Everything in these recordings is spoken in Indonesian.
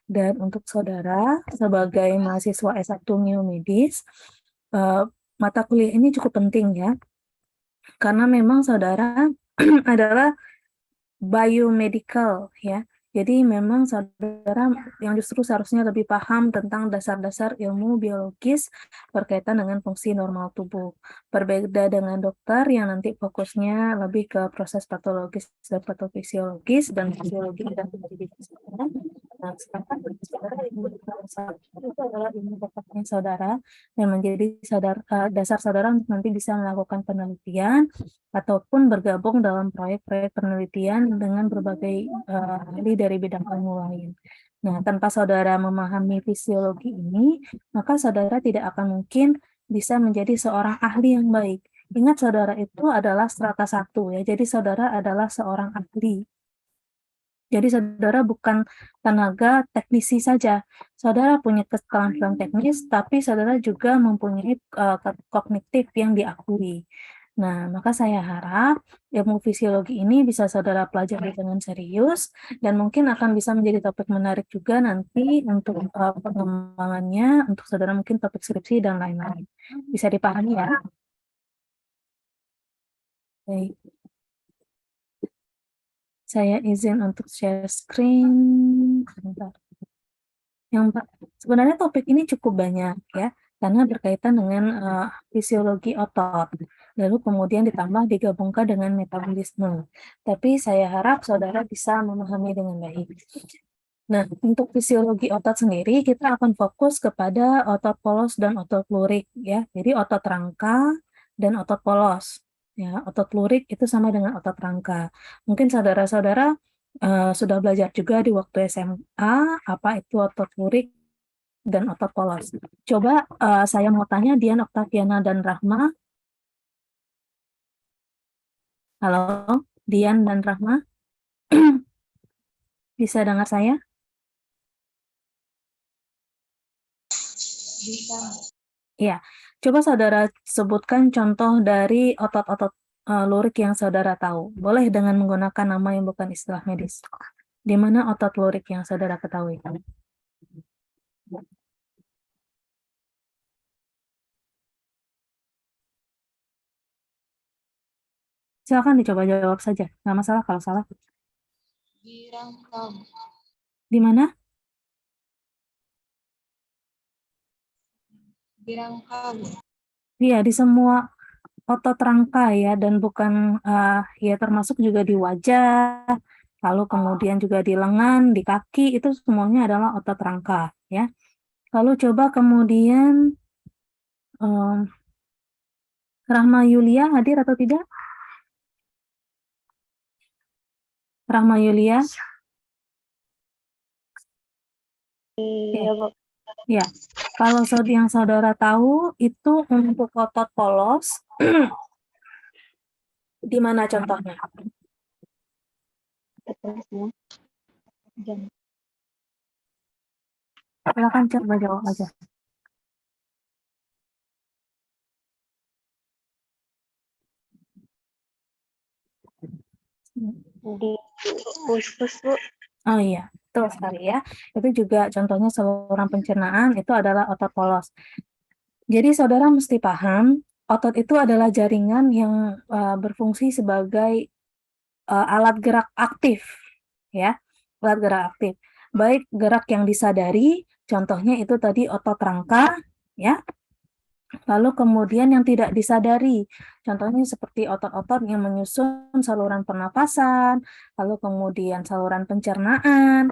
Dan untuk saudara, sebagai mahasiswa S1 Neomedis, mata kuliah ini cukup penting ya, karena memang saudara adalah biomedical ya. Jadi memang saudara yang justru seharusnya lebih paham tentang dasar-dasar ilmu biologis berkaitan dengan fungsi normal tubuh. Berbeda dengan dokter yang nanti fokusnya lebih ke proses patologis dan patofisiologis dan fisiologi dan medis. Nah, sedangkan saudara ilmu itu adalah ilmu pokoknya saudara yang menjadi dasar saudara untuk nanti bisa melakukan penelitian ataupun bergabung dalam proyek-proyek penelitian dengan berbagai ahli dari bidang ilmu lain. Nah, tanpa saudara memahami fisiologi ini, maka saudara tidak akan mungkin bisa menjadi seorang ahli yang baik. Ingat, saudara itu adalah strata 1 ya, jadi saudara adalah seorang ahli. Jadi saudara bukan tenaga teknisi saja. Saudara punya keterampilan teknis, tapi saudara juga mempunyai kognitif yang diakui. Nah, maka saya harap ilmu fisiologi ini bisa saudara pelajari dengan serius dan mungkin akan bisa menjadi topik menarik juga nanti untuk pengembangannya, untuk saudara mungkin topik skripsi dan lain-lain. Bisa dipahami ya? Baik. Saya izin untuk share screen. Sebentar. Sebenarnya topik ini cukup banyak ya, karena berkaitan dengan fisiologi otot. Lalu kemudian ditambah digabungkan dengan metabolisme. Tapi saya harap saudara bisa memahami dengan baik. Nah, untuk fisiologi otot sendiri kita akan fokus kepada otot polos dan otot lurik ya. Jadi otot rangka dan otot polos. Ya, otot lurik itu sama dengan otot rangka. Mungkin saudara-saudara sudah belajar juga di waktu SMA apa itu otot lurik dan otot polos. Coba saya mau tanya Dian, Oktaviana, dan Rahma. Halo, Dian dan Rahma. Bisa dengar saya? Bisa. Ya, coba saudara sebutkan contoh dari otot-otot lurik yang saudara tahu. Boleh dengan menggunakan nama yang bukan istilah medis. Di mana otot lurik yang saudara ketahui? Silakan dicoba jawab saja. Nggak masalah kalau salah. Di rangkam. Di mana? Di rangkam. Iya, di semua otot rangka ya, dan bukan ya termasuk juga di wajah, lalu kemudian juga di lengan, di kaki, itu semuanya adalah otot rangka ya. Lalu coba kemudian Rahma Yulia hadir atau tidak? Rahma Yulia? Iya, Bu. Ya, kalau yang saudara tahu itu untuk otot polos, di mana contohnya? Silakan coba jawab aja. Di usus, Bu. Oh iya, betul sekali ya. Itu juga contohnya saluran pencernaan, itu adalah otot polos. Jadi saudara mesti paham, otot itu adalah jaringan yang berfungsi sebagai alat gerak aktif, ya, alat gerak aktif. Baik gerak yang disadari, contohnya itu tadi otot rangka, ya. Lalu kemudian yang tidak disadari, contohnya seperti otot-otot yang menyusun saluran pernapasan, lalu kemudian saluran pencernaan.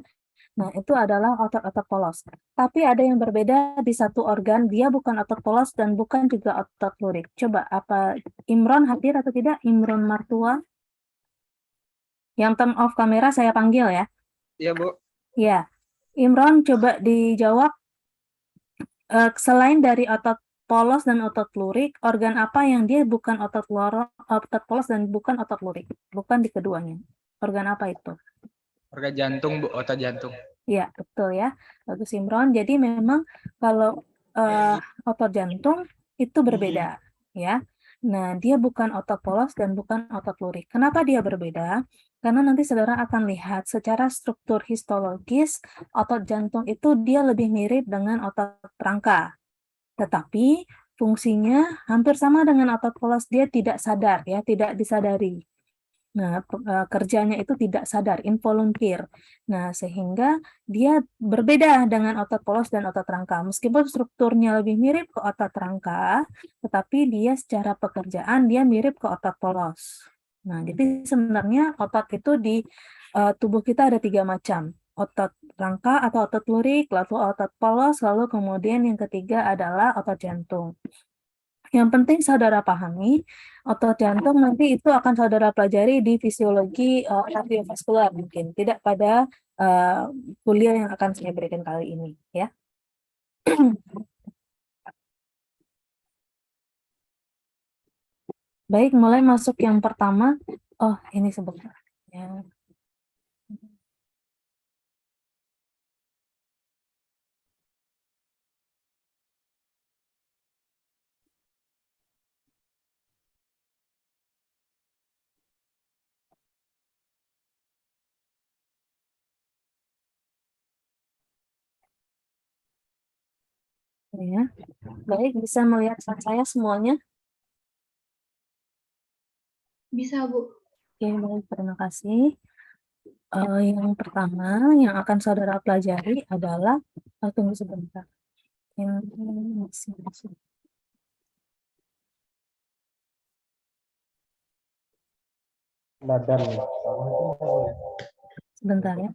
Nah, itu adalah otot-otot polos. Tapi ada yang berbeda di satu organ, dia bukan otot polos dan bukan juga otot lurik. Coba, apa Imron hadir atau tidak? Imron Martua? Yang turn off kamera saya panggil ya. Iya, Bu. Ya, Imron coba dijawab, selain dari otot polos dan otot lurik, organ apa yang dia bukan otot polos dan bukan otot lurik? Bukan di keduanya. Organ apa itu? Organ jantung, Bu. Otot jantung. Ya, betul ya. Bagus Imron. Jadi memang kalau otot jantung itu berbeda ya. Nah, dia bukan otot polos dan bukan otot lurik. Kenapa dia berbeda? Karena nanti saudara akan lihat secara struktur histologis, otot jantung itu dia lebih mirip dengan otot rangka. Tetapi fungsinya hampir sama dengan otot polos, dia tidak sadar ya, tidak disadari. Nah, kerjanya itu tidak sadar, involunteer. Nah, sehingga dia berbeda dengan otot polos dan otot rangka. Meskipun strukturnya lebih mirip ke otot rangka, tetapi dia secara pekerjaan dia mirip ke otot polos. Nah, jadi sebenarnya otot itu di tubuh kita ada 3 macam. Otot rangka atau otot lurik, lalu otot polos, lalu kemudian yang ketiga adalah otot jantung. Yang penting saudara pahami, otot jantung nanti itu akan saudara pelajari di fisiologi kardiovaskular mungkin, tidak pada kuliah yang akan saya berikan kali ini, ya. Baik, mulai masuk yang pertama. Oh, ini sebentar. Ya. Ya. Baik, bisa melihat saya semuanya? Bisa, Bu. Oke, baik, terima kasih. Yang pertama yang akan saudara pelajari adalah, tunggu sebentar. Yang masih. Badan. Sebentar ya.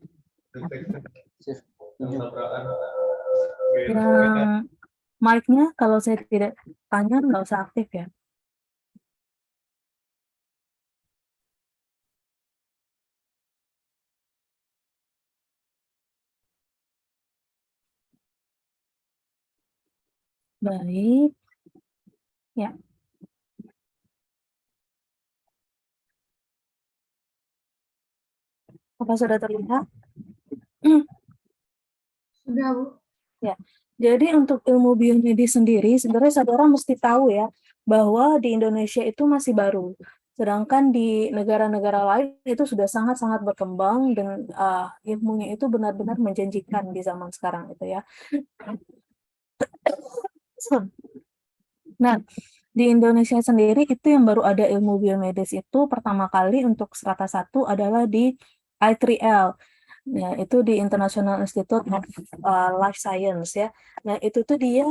Yang Yang mic-nya kalau saya tidak tanya nggak usah aktif ya. Baik. Ya. Apa sudah terlihat? Sudah, Bu. Ya. Jadi untuk ilmu biomedis sendiri, sebenarnya saudara mesti tahu ya, bahwa di Indonesia itu masih baru. Sedangkan di negara-negara lain itu sudah sangat-sangat berkembang dan ilmunya itu benar-benar menjanjikan di zaman sekarang itu ya. Nah, di Indonesia sendiri itu yang baru ada ilmu biomedis itu pertama kali untuk strata 1 adalah di I3L. Ya, itu di International Institute of Life Science ya. Nah, itu tuh dia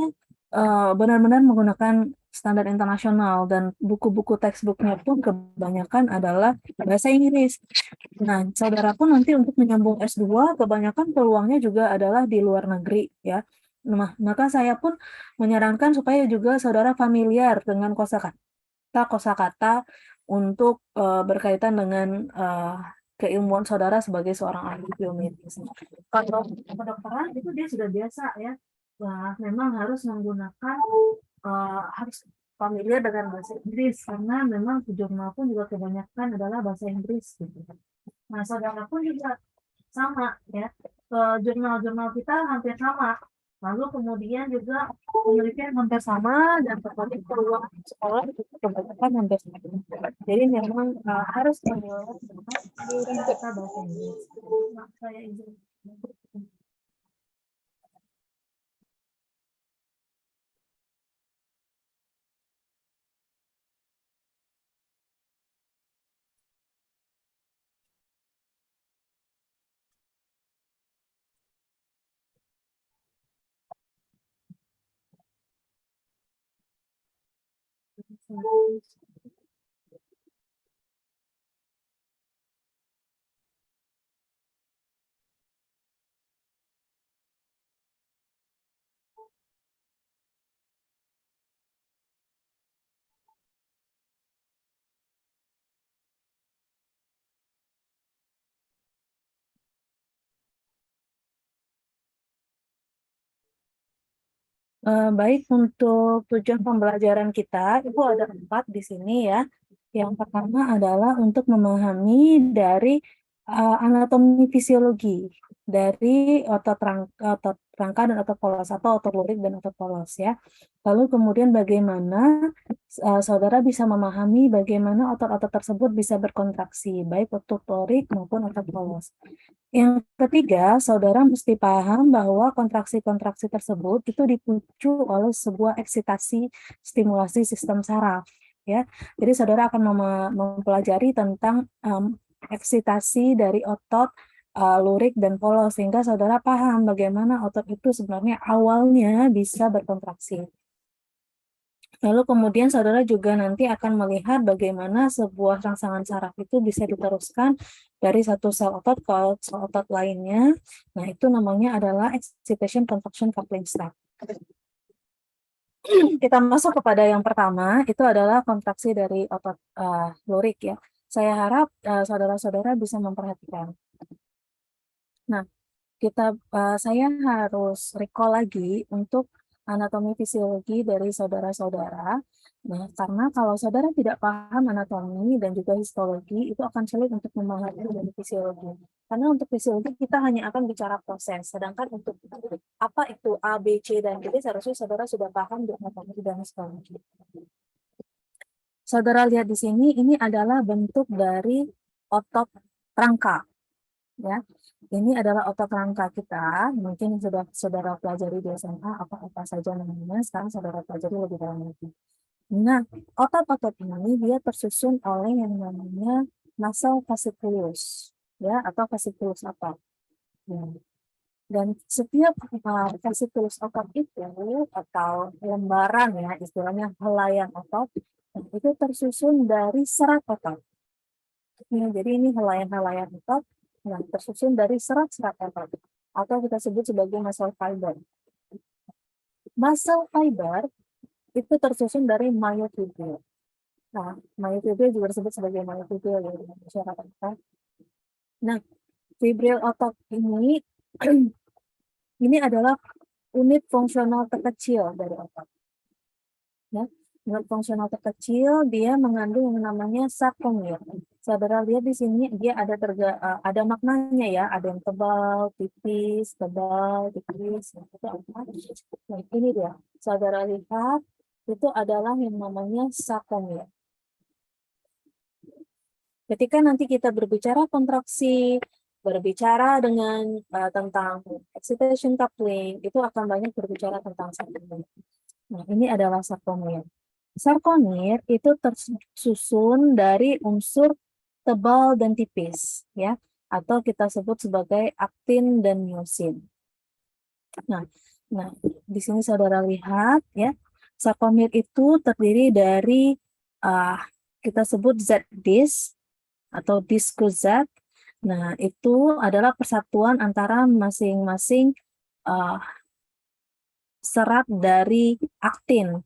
benar-benar menggunakan standar internasional dan buku-buku textbooknya pun kebanyakan adalah bahasa Inggris. Nah, saudara pun nanti untuk menyambung S2 kebanyakan peluangnya juga adalah di luar negeri ya. Nah, maka saya pun menyarankan supaya juga saudara familiar dengan kosakata untuk berkaitan dengan keilmuan saudara sebagai seorang ahli biomedis. Kalau kedokteran itu dia sudah biasa ya. Wah, memang harus menggunakan harus familiar dengan bahasa Inggris karena memang jurnal pun juga kebanyakan adalah bahasa Inggris gitu. Nah, saudara pun juga sama ya. Jurnal-jurnal kita hampir sama. Lalu kemudian juga penelitian hampir sama dan berbagai peluang sekolah juga kebanyakan hampir sama. Jadi memang harus familiar dengan kata bahasa Inggris. Nah, saya izin. Baik, untuk tujuan pembelajaran kita itu ada 4 di sini ya. Yang pertama adalah untuk memahami dari anatomi fisiologi dari otot rangka dan otot polos atau otot lurik dan otot polos ya. Lalu kemudian bagaimana saudara bisa memahami bagaimana otot-otot tersebut bisa berkontraksi, baik otot lurik maupun otot polos. Yang ketiga, saudara mesti paham bahwa kontraksi-kontraksi tersebut itu dipicu oleh sebuah eksitasi stimulasi sistem saraf ya. Jadi saudara akan mempelajari tentang eksitasi dari otot lurik dan polos sehingga saudara paham bagaimana otot itu sebenarnya awalnya bisa berkontraksi. Lalu kemudian saudara juga nanti akan melihat bagaimana sebuah rangsangan saraf itu bisa diteruskan dari satu sel otot ke sel otot lainnya. Nah, itu namanya adalah excitation contraction coupling step. Kita masuk kepada yang pertama, itu adalah kontraksi dari otot lurik ya. Saya harap saudara-saudara bisa memperhatikan. Nah, saya harus recall lagi untuk anatomi fisiologi dari saudara-saudara. Nah, karena kalau saudara tidak paham anatomi dan juga histologi, itu akan sulit untuk memahami dari fisiologi. Karena untuk fisiologi kita hanya akan bicara proses, sedangkan untuk apa itu A, B, C, dan D, seharusnya saudara sudah paham di anatomi dan histologi. Saudara lihat di sini, ini adalah bentuk dari otot rangka. Ya, ini adalah otot rangka kita. Mungkin sudah saudara pelajari di SMA apa saja namanya. Sekarang saudara pelajari lebih dalam lagi. Nah, otot-otot ini dia tersusun oleh yang namanya muscle fasciculus, ya, atau fasciculus otot. Ya. Dan setiap fasciculus otot itu atau lembaran ya, istilahnya helaian otot, itu tersusun dari serat otot. Ya, jadi ini helaian-helaian otot yang tersusun dari serat-serat otot atau kita sebut sebagai muscle fiber. Muscle fiber itu tersusun dari myofibril. Nah, myofibril juga disebut sebagai myofibril ya di masyarakat kita. Nah, fibril otot ini ini adalah unit fungsional terkecil dari otot. Ya, unit fungsional terkecil dia mengandung yang namanya sarkomere. Saudara lihat di sini dia ada maknanya ya, ada yang tebal, tipis, tebal, tipis. Itu apa? Nah, ini dia. Saudara lihat itu adalah yang namanya sarkomere. Ketika nanti kita berbicara kontraksi, berbicara dengan tentang excitation coupling, itu akan banyak berbicara tentang sarkomere. Nah, ini adalah sarkomere. Sarkomere itu tersusun dari unsur tebal dan tipis, ya, atau kita sebut sebagai aktin dan myosin. Nah, di sini saudara lihat, ya, sarkomere itu terdiri dari kita sebut Z-dis atau diskozat. Nah, itu adalah persatuan antara masing-masing serat dari aktin.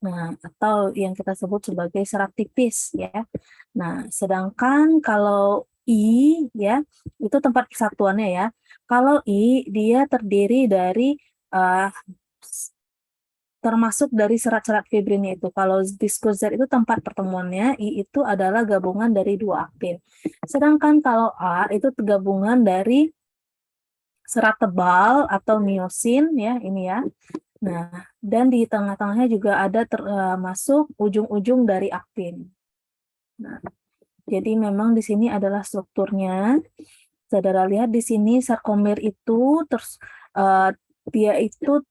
Nah, atau yang kita sebut sebagai serat tipis ya. Nah, sedangkan kalau I ya, itu tempat persatuannya ya. Kalau I dia terdiri dari termasuk dari serat-serat fibrinnya itu. Kalau diskozat itu tempat pertemuannya, I itu adalah gabungan dari dua aktin. Sedangkan kalau A itu gabungan dari serat tebal atau myosin ya, ini ya. Nah, dan di tengah-tengahnya juga ada termasuk ujung-ujung dari aktin. Nah, jadi memang di sini adalah strukturnya. Saudara lihat di sini sarkomer itu dia itu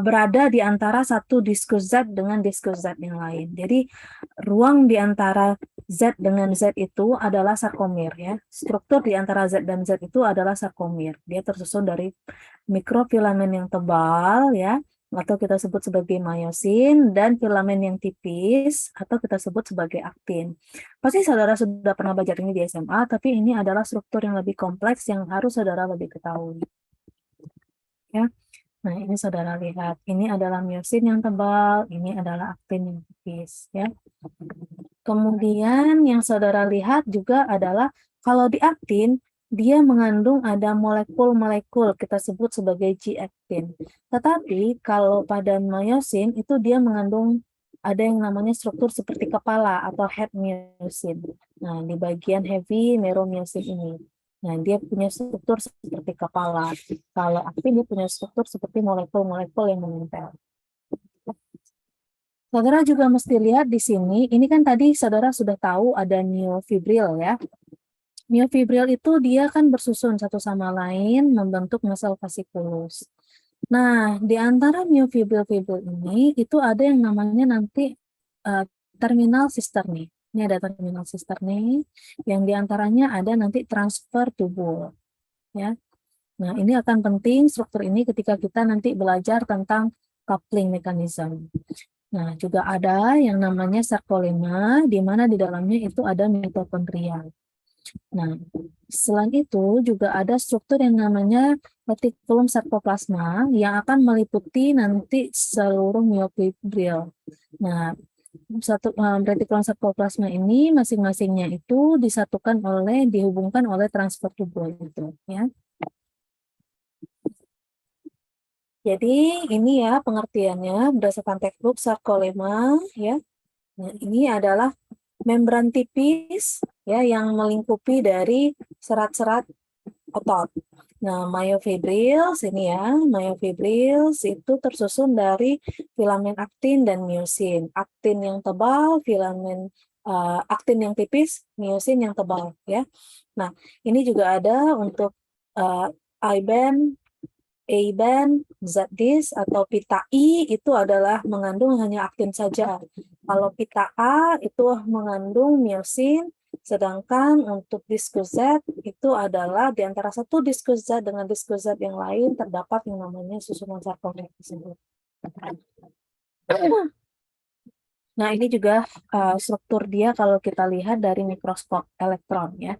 berada di antara satu diskozat dengan diskozat yang lain. Jadi ruang di antara Z dengan Z itu adalah sarkomer ya. Struktur di antara Z dan Z itu adalah sarkomer. Dia tersusun dari mikrofilamen yang tebal ya, atau kita sebut sebagai myosin, dan filamen yang tipis atau kita sebut sebagai aktin. Pasti saudara sudah pernah belajar ini di SMA, tapi ini adalah struktur yang lebih kompleks yang harus saudara lebih ketahui. Ya. Nah, ini saudara lihat, ini adalah myosin yang tebal, ini adalah aktin yang tipis, ya. Kemudian yang saudara lihat juga adalah kalau di aktin, dia mengandung ada molekul-molekul kita sebut sebagai G-aktin. Tetapi kalau pada myosin itu dia mengandung ada yang namanya struktur seperti kepala atau head myosin. Nah, di bagian heavy meromyosin ini. Nah, dia punya struktur seperti kepala. Kalau aktin dia punya struktur seperti molekul-molekul yang menempel. Saudara juga mesti lihat di sini, ini kan tadi saudara sudah tahu ada myofibril ya. Myofibril itu dia kan bersusun satu sama lain membentuk muscle fasciculus. Nah, di antara myofibril-fibril ini itu ada yang namanya nanti terminal cisternae. Ini ada terminal cisternae yang diantaranya ada nanti transfer tubul. Ya. Nah, ini akan penting struktur ini ketika kita nanti belajar tentang coupling mechanism. Nah, juga ada yang namanya sarkolema, di mana di dalamnya itu ada mitokondria. Nah, selain itu juga ada struktur yang namanya retikulum sarkoplasma yang akan meliputi nanti seluruh myofibril. Nah, retikulum sarkoplasma ini masing-masingnya itu dihubungkan oleh transfer tubul itu, ya. Jadi ini ya pengertiannya berdasarkan textbook sarkolema ya. Nah, ini adalah membran tipis ya yang melingkupi dari serat-serat otot. Nah, myofibrils ini ya, myofibrils itu tersusun dari filamen aktin dan miosin. Aktin yang tebal, aktin yang tipis, miosin yang tebal ya. Nah, ini juga ada untuk I-band, A-band, Z-dis atau pita I itu adalah mengandung hanya aktin saja. Kalau pita A itu mengandung miosin, sedangkan untuk diskus Z itu adalah di antara satu diskus Z dengan diskus Z yang lain terdapat yang namanya susunan sarkomer tersebut. Nah, ini juga struktur dia kalau kita lihat dari mikroskop elektron ya.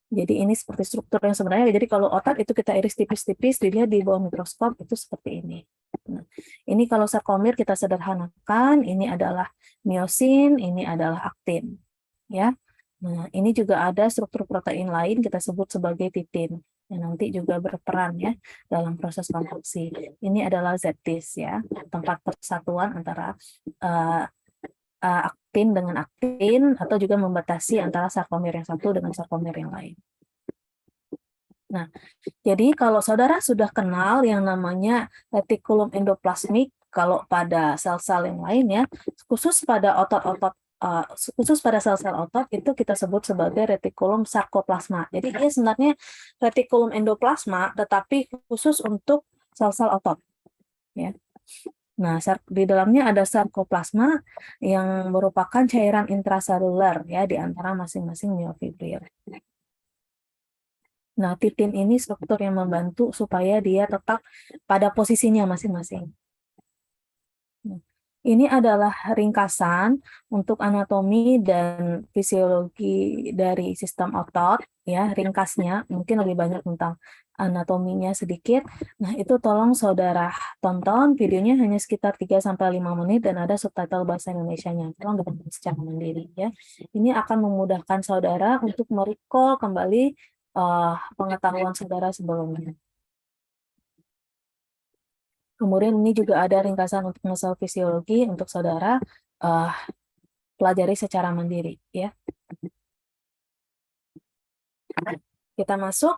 Jadi ini seperti struktur yang sebenarnya. Jadi kalau otak itu kita iris tipis-tipis, dilihat di bawah mikroskop itu seperti ini. Nah, ini kalau sarkomer kita sederhanakan, ini adalah miosin, ini adalah aktin, ya. Nah, ini juga ada struktur protein lain kita sebut sebagai titin yang nanti juga berperan ya dalam proses konstruksi. Ini adalah Z-dis ya, tempat persatuan antara aktin dengan aktin atau juga membatasi antara sarkomer yang satu dengan sarkomer yang lain. Nah, jadi kalau saudara sudah kenal yang namanya retikulum endoplasmik, kalau pada sel-sel yang lain ya, khusus pada otot-otot, khusus pada sel-sel otot itu kita sebut sebagai retikulum sarkoplasma. Jadi dia sebenarnya retikulum endoplasma, tetapi khusus untuk sel-sel otot. Ya. Nah, di dalamnya ada sarkoplasma yang merupakan cairan intraseluler ya di antara masing-masing myofibril. Nah, titin ini struktur yang membantu supaya dia tetap pada posisinya masing-masing. Ini adalah ringkasan untuk anatomi dan fisiologi dari sistem otot, ya, ringkasnya, mungkin lebih banyak tentang anatominya sedikit. Nah, itu tolong saudara tonton videonya hanya sekitar 3-5 menit dan ada subtitle bahasa Indonesianya. Tolong ditonton secara mandiri ya. Ini akan memudahkan saudara untuk merecall kembali pengetahuan saudara sebelumnya. Kemudian ini juga ada ringkasan untuk muscle fisiologi untuk saudara pelajari secara mandiri ya. Kita masuk,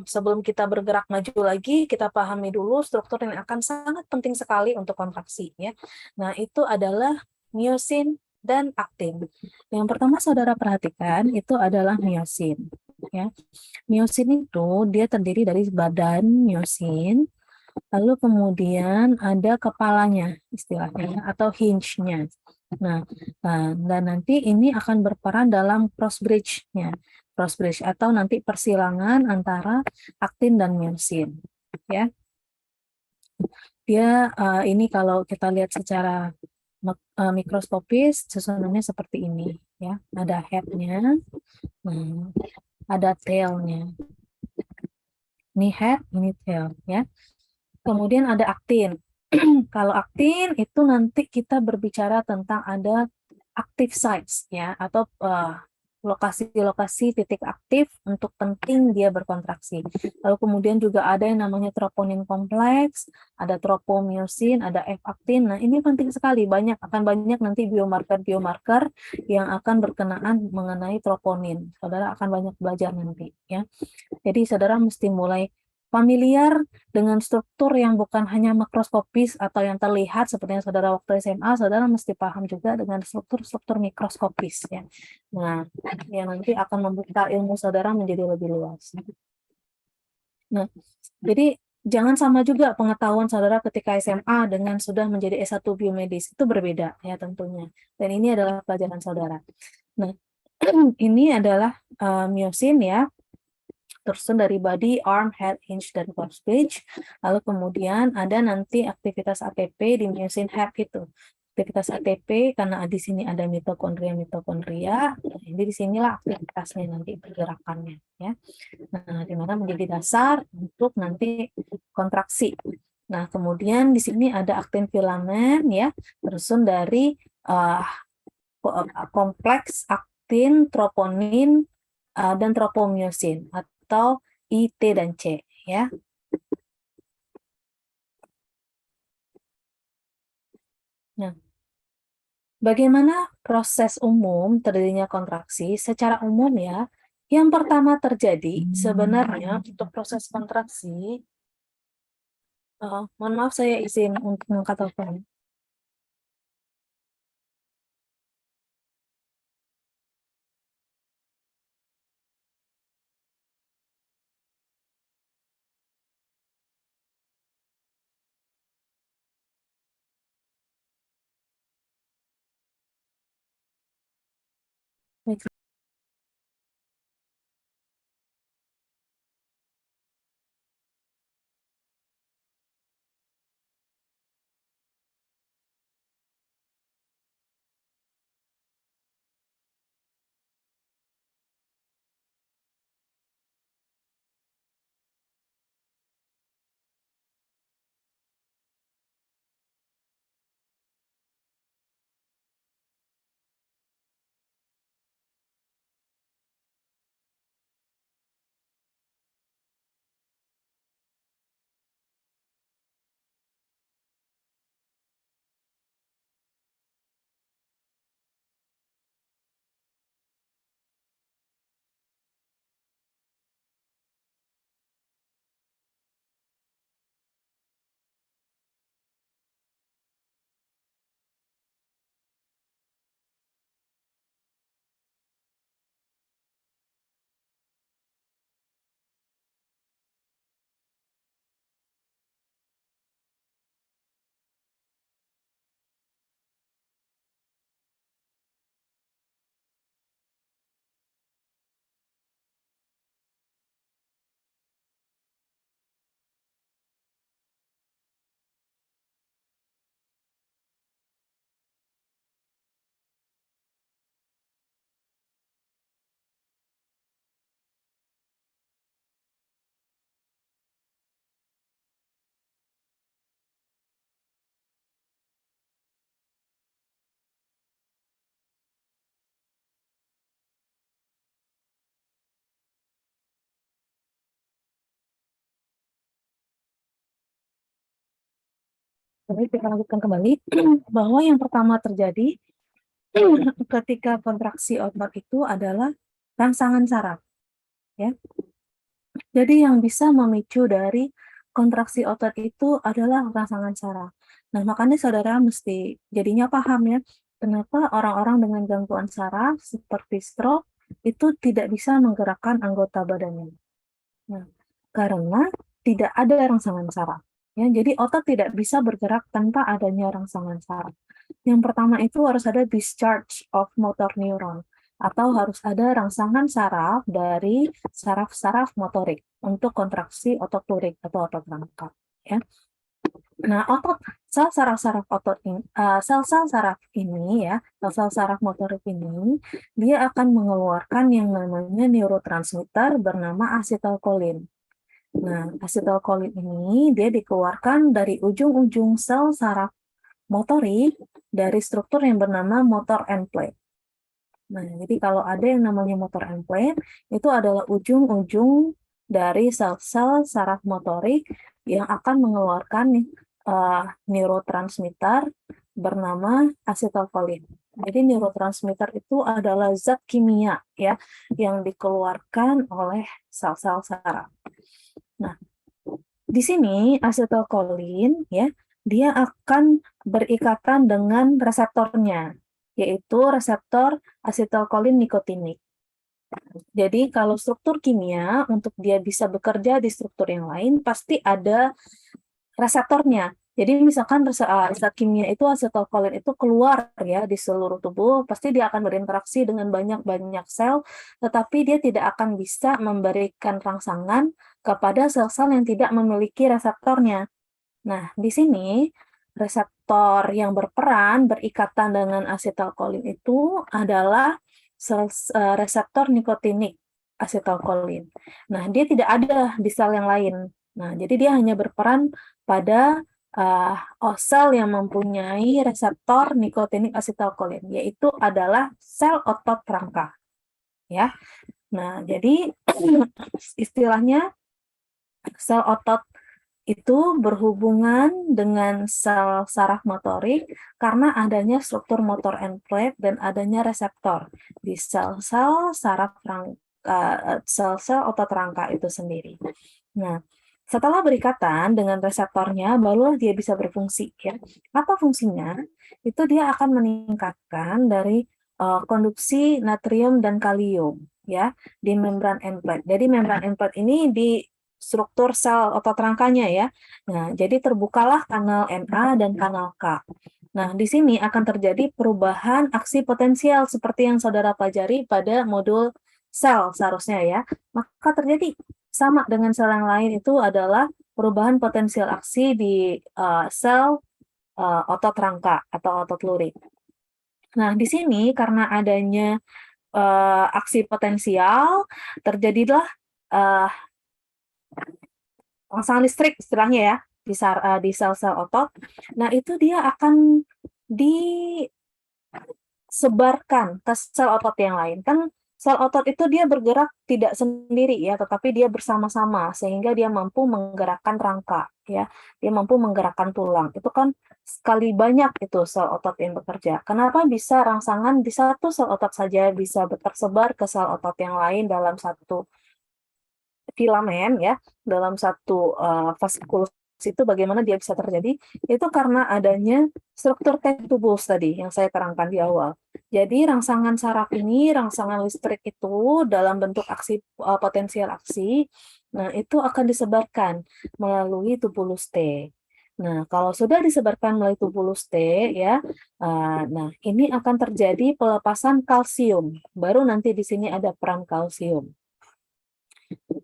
sebelum kita bergerak maju lagi, kita pahami dulu struktur yang akan sangat penting sekali untuk kontraksi ya. Nah, itu adalah miosin dan aktin. Yang pertama saudara perhatikan itu adalah miosin ya. Miosin itu dia terdiri dari badan miosin, lalu kemudian ada kepalanya istilahnya atau hinge-nya. Nah, dan nanti ini akan berperan dalam cross bridge-nya. Cross bridge atau nanti persilangan antara aktin dan miosin. Ya. Dia ini kalau kita lihat secara mikroskopis susunannya seperti ini ya. Ada head-nya, ada tail-nya. Ini head, ini tail ya. Kemudian ada aktin. Kalau aktin itu nanti kita berbicara tentang ada active sites ya atau lokasi-lokasi titik aktif untuk penting dia berkontraksi. Lalu kemudian juga ada yang namanya troponin kompleks, ada tropomyosin, ada F-aktin. Nah, ini penting sekali, akan banyak nanti biomarker-biomarker yang akan berkenaan mengenai troponin. Saudara akan banyak belajar nanti, ya. Jadi saudara mesti mulai familiar dengan struktur yang bukan hanya makroskopis atau yang terlihat seperti yang saudara waktu SMA, saudara mesti paham juga dengan struktur-struktur mikroskopis, ya. Nah, yang nanti akan membuka ilmu saudara menjadi lebih luas. Nah, jadi jangan sama juga pengetahuan saudara ketika SMA dengan sudah menjadi S1 biomedis, itu berbeda ya tentunya. Dan ini adalah pelajaran saudara. Nah, ini adalah myosin ya. Tersusun dari body, arm, head, hinge, dan closed page. Lalu kemudian ada nanti aktivitas ATP di myosin head itu. Aktivitas ATP karena di sini ada mitokondria. Jadi di sinilah aktivitasnya nanti pergerakannya ya. Nah, di mana menjadi dasar untuk nanti kontraksi. Nah, kemudian di sini ada aktin filamen ya, tersusun dari kompleks aktin, troponin, dan tropomyosin atau I, T, dan C ya. Nah, bagaimana proses umum terjadinya kontraksi? Secara umum ya, yang pertama terjadi sebenarnya untuk proses kontraksi, mohon maaf saya izin untuk mengangkat telepon. Jadi kita lanjutkan kembali bahwa yang pertama terjadi ketika kontraksi otot itu adalah rangsangan saraf ya. Jadi yang bisa memicu dari kontraksi otot itu adalah rangsangan saraf. Nah, makanya saudara mesti jadinya paham ya, kenapa orang-orang dengan gangguan saraf seperti stroke itu tidak bisa menggerakkan anggota badannya. Nah, karena tidak ada rangsangan saraf. Ya, jadi otot tidak bisa bergerak tanpa adanya rangsangan saraf. Yang pertama itu harus ada discharge of motor neuron atau harus ada rangsangan saraf dari saraf-saraf motorik untuk kontraksi otot lurik atau otot rangkap. Ya. Nah, sel saraf-saraf otot ini, sel-sel saraf ini ya, sel-sel saraf motorik ini, dia akan mengeluarkan yang namanya neurotransmitter bernama asetilkolin. Nah, asetilkolin ini dia dikeluarkan dari ujung-ujung sel saraf motorik dari struktur yang bernama motor end plate. Nah, jadi kalau ada yang namanya motor end-plate, itu adalah ujung-ujung dari sel-sel saraf motorik yang akan mengeluarkan neurotransmitter bernama asetilkolin. Jadi neurotransmitter itu adalah zat kimia ya yang dikeluarkan oleh sel-sel saraf. Nah, di sini asetilkolin ya, dia akan berikatan dengan reseptornya, yaitu reseptor asetilkolin nikotinik. Jadi kalau struktur kimia untuk dia bisa bekerja di struktur yang lain pasti ada reseptornya. Jadi misalkan zat kimia itu asetilkolin itu keluar ya di seluruh tubuh, pasti dia akan berinteraksi dengan banyak-banyak sel, tetapi dia tidak akan bisa memberikan rangsangan kepada sel-sel yang tidak memiliki reseptornya. Nah, di sini reseptor yang berperan berikatan dengan asetilkolin itu adalah reseptor nikotinik asetilkolin. Nah, dia tidak ada di sel yang lain. Nah, jadi dia hanya berperan pada sel yang mempunyai reseptor nikotinik asetilkolin, yaitu adalah sel otot rangka. Ya. Nah, jadi istilahnya sel otot itu berhubungan dengan sel saraf motorik karena adanya struktur motor end plate dan adanya reseptor di sel-sel saraf rangka, sel-sel otot rangka itu sendiri. Nah, setelah berikatan dengan reseptornya, barulah dia bisa berfungsi. Ya. Apa fungsinya? Itu dia akan meningkatkan dari konduksi natrium dan kalium ya di membran end plate. Jadi membran end plate ini di struktur sel otot rangkanya ya. Nah, jadi terbukalah kanal Na dan kanal K. Nah, di sini akan terjadi perubahan aksi potensial seperti yang saudara pelajari pada modul sel seharusnya ya. Maka terjadi sama dengan sel yang lain itu adalah perubahan potensial aksi di sel otot rangka atau otot lurik. Nah, di sini karena adanya aksi potensial terjadilah rangsangan listrik istilahnya ya di sel-sel otot. Nah, itu dia akan disebarkan ke sel otot yang lain. Kan sel otot itu dia bergerak tidak sendiri ya, tetapi dia bersama-sama sehingga dia mampu menggerakkan rangka ya. Dia mampu menggerakkan tulang. Itu kan sekali banyak itu sel otot yang bekerja. Kenapa bisa rangsangan di satu sel otot saja bisa tersebar ke sel otot yang lain dalam satu filamen ya, dalam satu fasciculus itu bagaimana dia bisa terjadi? Itu karena adanya struktur tubuls tadi yang saya terangkan di awal. Jadi rangsangan saraf ini, rangsangan listrik itu dalam bentuk aksi potensial aksi, nah itu akan disebarkan melalui tubulus T. Nah, kalau sudah disebarkan melalui tubulus T ya, nah ini akan terjadi pelepasan kalsium. Baru nanti di sini ada peran kalsium.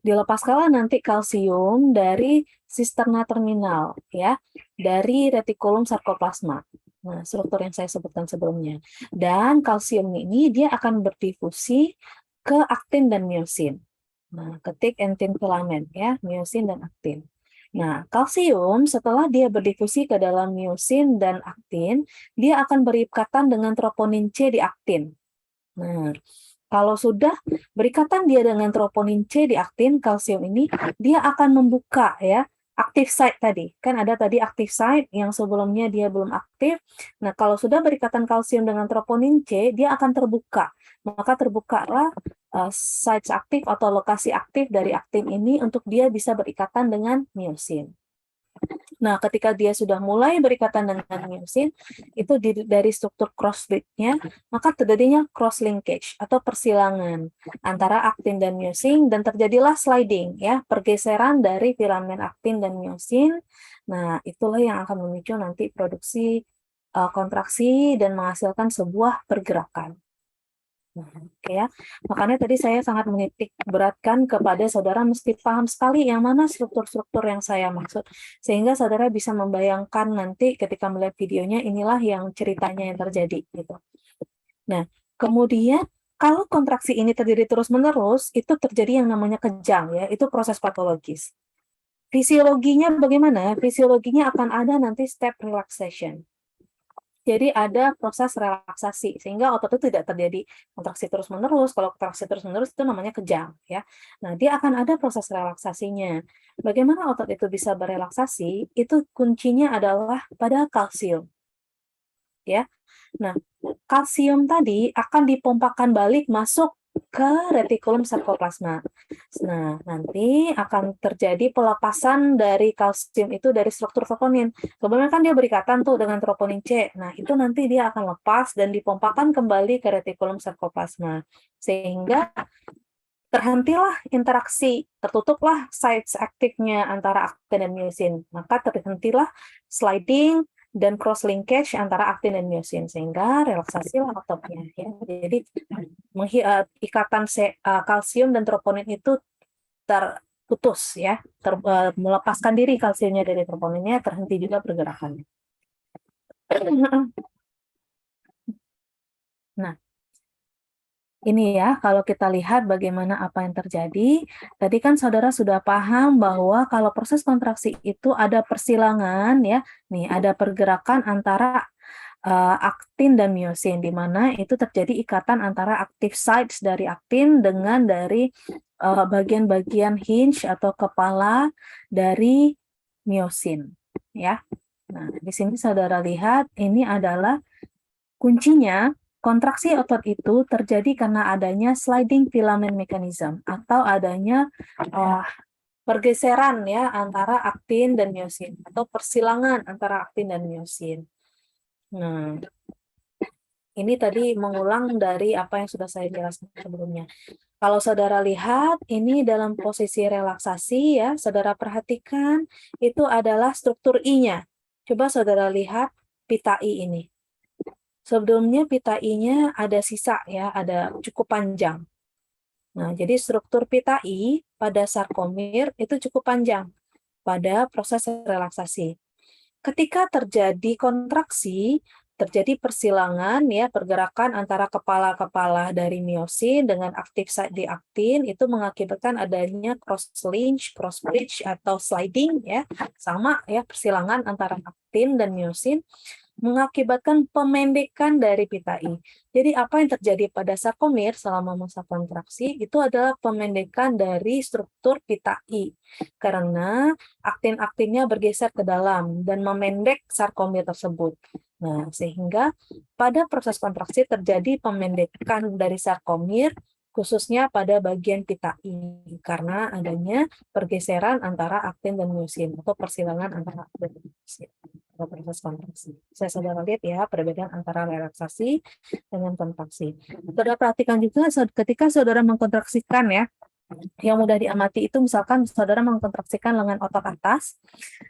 Dilepaskalah nanti kalsium dari sisterna terminal ya, dari retikulum sarkoplasma. Nah, struktur yang saya sebutkan sebelumnya. Dan kalsium ini dia akan berdifusi ke aktin dan miosin. Nah, ketik entin filamen ya, miosin dan aktin. Nah, kalsium setelah dia berdifusi ke dalam miosin dan aktin, dia akan berikatan dengan troponin C di aktin. Nah, kalau sudah berikatan dia dengan troponin C di aktin kalsium ini, dia akan membuka ya aktif site tadi. Kan ada tadi aktif site yang sebelumnya dia belum aktif. Nah, kalau sudah berikatan kalsium dengan troponin C, dia akan terbuka. Maka terbukalah sites aktif atau lokasi aktif dari aktin ini untuk dia bisa berikatan dengan miosin. Nah, ketika dia sudah mulai berikatan dengan miosin, itu dari struktur cross-linknya, maka terjadinya cross-linkage atau persilangan antara aktin dan miosin, dan terjadilah sliding, ya, pergeseran dari filamen aktin dan miosin. Nah, itulah yang akan memicu nanti produksi kontraksi dan menghasilkan sebuah pergerakan. Oke ya, makanya tadi saya sangat menitik beratkan kepada saudara mesti paham sekali yang mana struktur-struktur yang saya maksud, sehingga saudara bisa membayangkan nanti ketika melihat videonya inilah yang ceritanya yang terjadi gitu. Nah, kemudian kalau kontraksi ini terjadi terus-menerus, itu terjadi yang namanya kejang ya, itu proses patologis. Fisiologinya bagaimana? Fisiologinya akan ada nanti step relaxation. Jadi ada proses relaksasi sehingga otot itu tidak terjadi kontraksi terus-menerus. Kalau kontraksi terus-menerus itu namanya kejang ya. Nah, dia akan ada proses relaksasinya. Bagaimana otot itu bisa berelaksasi? Itu kuncinya adalah pada kalsium ya. Nah, kalsium tadi akan dipompakan balik masuk ke retikulum sarkoplasma. Nah, nanti akan terjadi pelepasan dari kalsium itu dari struktur troponin. Sebenarnya kan dia berikatan tuh dengan troponin C. Nah, itu nanti dia akan lepas dan dipompakan kembali ke retikulum sarkoplasma. Sehingga terhentilah interaksi, tertutuplah sites aktifnya antara aktin dan myosin. Maka terhentilah sliding dan cross linkage antara aktin dan myosin sehingga relaksasi ototnya ya. Jadi ikatan kalsium dan troponin itu terputus ya, melepaskan diri kalsiumnya dari troponinnya, terhenti juga pergerakannya. Nah, ini ya, kalau kita lihat bagaimana apa yang terjadi, tadi kan saudara sudah paham bahwa kalau proses kontraksi itu ada persilangan ya, nih ada pergerakan antara aktin dan myosin, di mana itu terjadi ikatan antara active sites dari aktin dengan dari bagian-bagian hinge atau kepala dari myosin, ya. Nah, di sini saudara lihat ini adalah kuncinya. Kontraksi otot itu terjadi karena adanya sliding filament mechanism atau adanya pergeseran ya antara aktin dan myosin atau persilangan antara aktin dan myosin. Nah, ini tadi mengulang dari apa yang sudah saya jelaskan sebelumnya. Kalau saudara lihat, ini dalam posisi relaksasi ya, saudara perhatikan itu adalah struktur I-nya. Coba saudara lihat pita I ini. Sebelumnya pita I-nya ada sisa ya, ada cukup panjang. Nah, jadi struktur pita I pada sarkomir itu cukup panjang pada proses relaksasi. Ketika terjadi kontraksi, terjadi persilangan ya, pergerakan antara kepala-kepala dari myosin dengan aktif site di aktin itu mengakibatkan adanya cross link, cross bridge atau sliding ya, sama ya persilangan antara aktin dan myosin mengakibatkan pemendekan dari pita I. Jadi apa yang terjadi pada sarkomir selama masa kontraksi itu adalah pemendekan dari struktur pita I. Karena aktin-aktinnya bergeser ke dalam dan memendek sarkomir tersebut. Nah, sehingga pada proses kontraksi terjadi pemendekan dari sarkomir khususnya pada bagian pita I karena adanya pergeseran antara aktin dan myosin atau persilangan antara aktin dan myosin. Proses kontraksi. Saya saudara lihat ya perbedaan antara relaksasi dengan kontraksi. Saudara perhatikan juga ketika saudara mengkontraksikan ya, yang mudah diamati itu misalkan saudara mengkontraksikan lengan otot atas,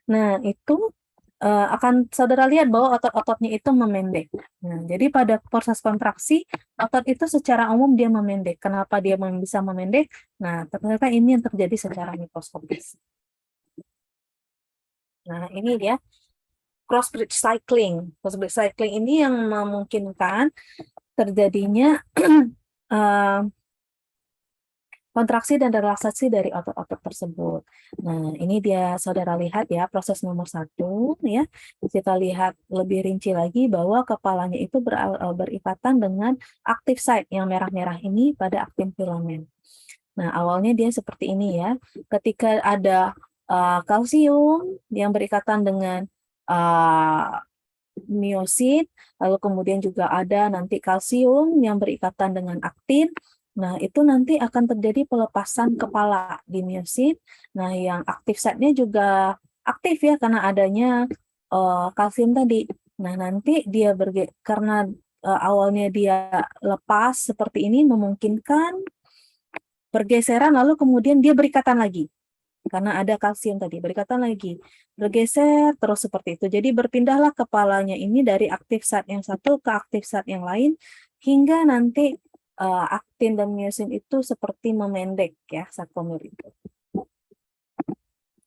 nah itu akan saudara lihat bahwa otot-ototnya itu memendek. Nah, jadi pada proses kontraksi otot itu secara umum dia memendek. Kenapa dia bisa memendek? Nah, ternyata ini yang terjadi secara mikroskopis. Nah, ini dia. Cross bridge cycling. Cross bridge cycling ini yang memungkinkan terjadinya kontraksi dan relaksasi dari otot-otot tersebut. Nah, ini dia saudara lihat ya proses nomor 1 ya. Kita lihat lebih rinci lagi bahwa kepalanya itu berikatan dengan active site yang merah-merah ini pada aktin filamen. Nah, awalnya dia seperti ini ya. Ketika ada kalsium yang berikatan dengan myosin, lalu kemudian juga ada nanti kalsium yang berikatan dengan aktin. Nah, itu nanti akan terjadi pelepasan kepala di myosin. Nah, yang aktif site-nya juga aktif ya karena adanya kalsium tadi. Nah, nanti dia karena awalnya dia lepas seperti ini memungkinkan pergeseran lalu kemudian dia berikatan lagi. Karena ada kalsium tadi, berikatan lagi, bergeser terus seperti itu. Jadi berpindahlah kepalanya ini dari aktif site yang satu ke aktif site yang lain, hingga nanti aktin dan myosin itu seperti memendek ya sarkomir itu.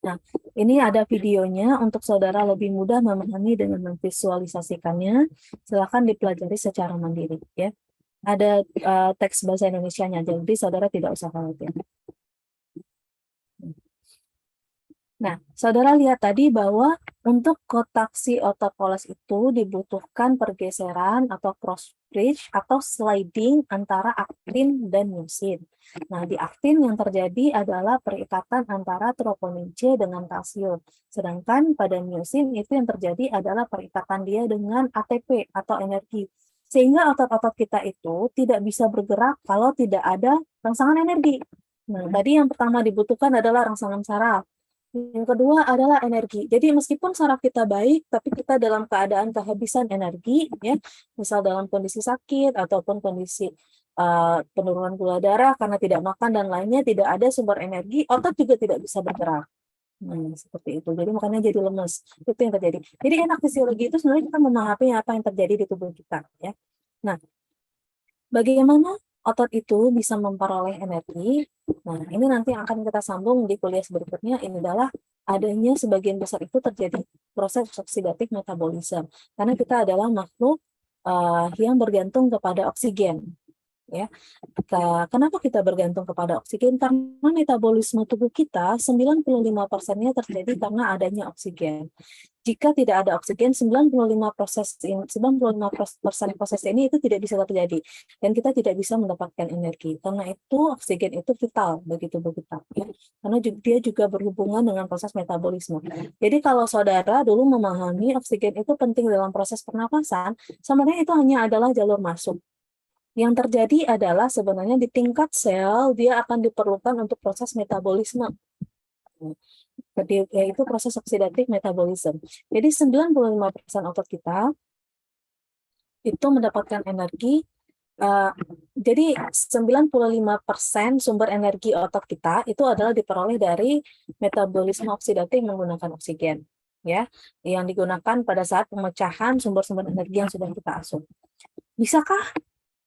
Nah, ini ada videonya untuk saudara lebih mudah memahami dengan memvisualisasikannya. Silakan dipelajari secara mandiri ya. Ada teks bahasa Indonesianya, jadi saudara tidak usah khawatir. Nah, saudara lihat tadi bahwa untuk kontraksi otot polos itu dibutuhkan pergeseran atau cross bridge atau sliding antara aktin dan myosin. Nah, di aktin yang terjadi adalah perikatan antara troponin C dengan kalsium. Sedangkan pada myosin itu yang terjadi adalah perikatan dia dengan ATP atau energi. Sehingga otot-otot kita itu tidak bisa bergerak kalau tidak ada rangsangan energi. Nah, tadi yang pertama dibutuhkan adalah rangsangan saraf. Yang kedua adalah energi. Jadi meskipun saraf kita baik, tapi kita dalam keadaan kehabisan energi, ya, misal dalam kondisi sakit ataupun kondisi penurunan gula darah karena tidak makan dan lainnya, tidak ada sumber energi, otot juga tidak bisa bergerak. Seperti itu. Jadi makanya jadi lemes. Itu yang terjadi. Jadi enak fisiologi itu sebenarnya kita memahami apa yang terjadi di tubuh kita, ya. Nah, bagaimana otot itu bisa memperoleh energi? Nah, ini nanti akan kita sambung di kuliah berikutnya. Ini adalah adanya sebagian besar itu terjadi proses oksidatif metabolisme. Karena kita adalah makhluk yang bergantung kepada oksigen. Ya, kenapa kita bergantung kepada oksigen? Karena metabolisme tubuh kita 95%-nya terjadi karena adanya oksigen. Jika tidak ada oksigen, 95% proses ini itu tidak bisa terjadi dan kita tidak bisa mendapatkan energi. Karena itu oksigen itu vital bagi tubuh kita, ya. Karena dia juga berhubungan dengan proses metabolisme. Jadi kalau saudara dulu memahami oksigen itu penting dalam proses pernapasan, sebenarnya itu hanya adalah jalur masuk. Yang terjadi adalah sebenarnya di tingkat sel dia akan diperlukan untuk proses metabolisme. Yaitu proses oksidatif metabolisme. Jadi 95% otot kita itu mendapatkan energi. Jadi 95% sumber energi otot kita itu adalah diperoleh dari metabolisme oksidatif menggunakan oksigen, ya, yang digunakan pada saat pemecahan sumber-sumber energi yang sudah kita asup. Bisakah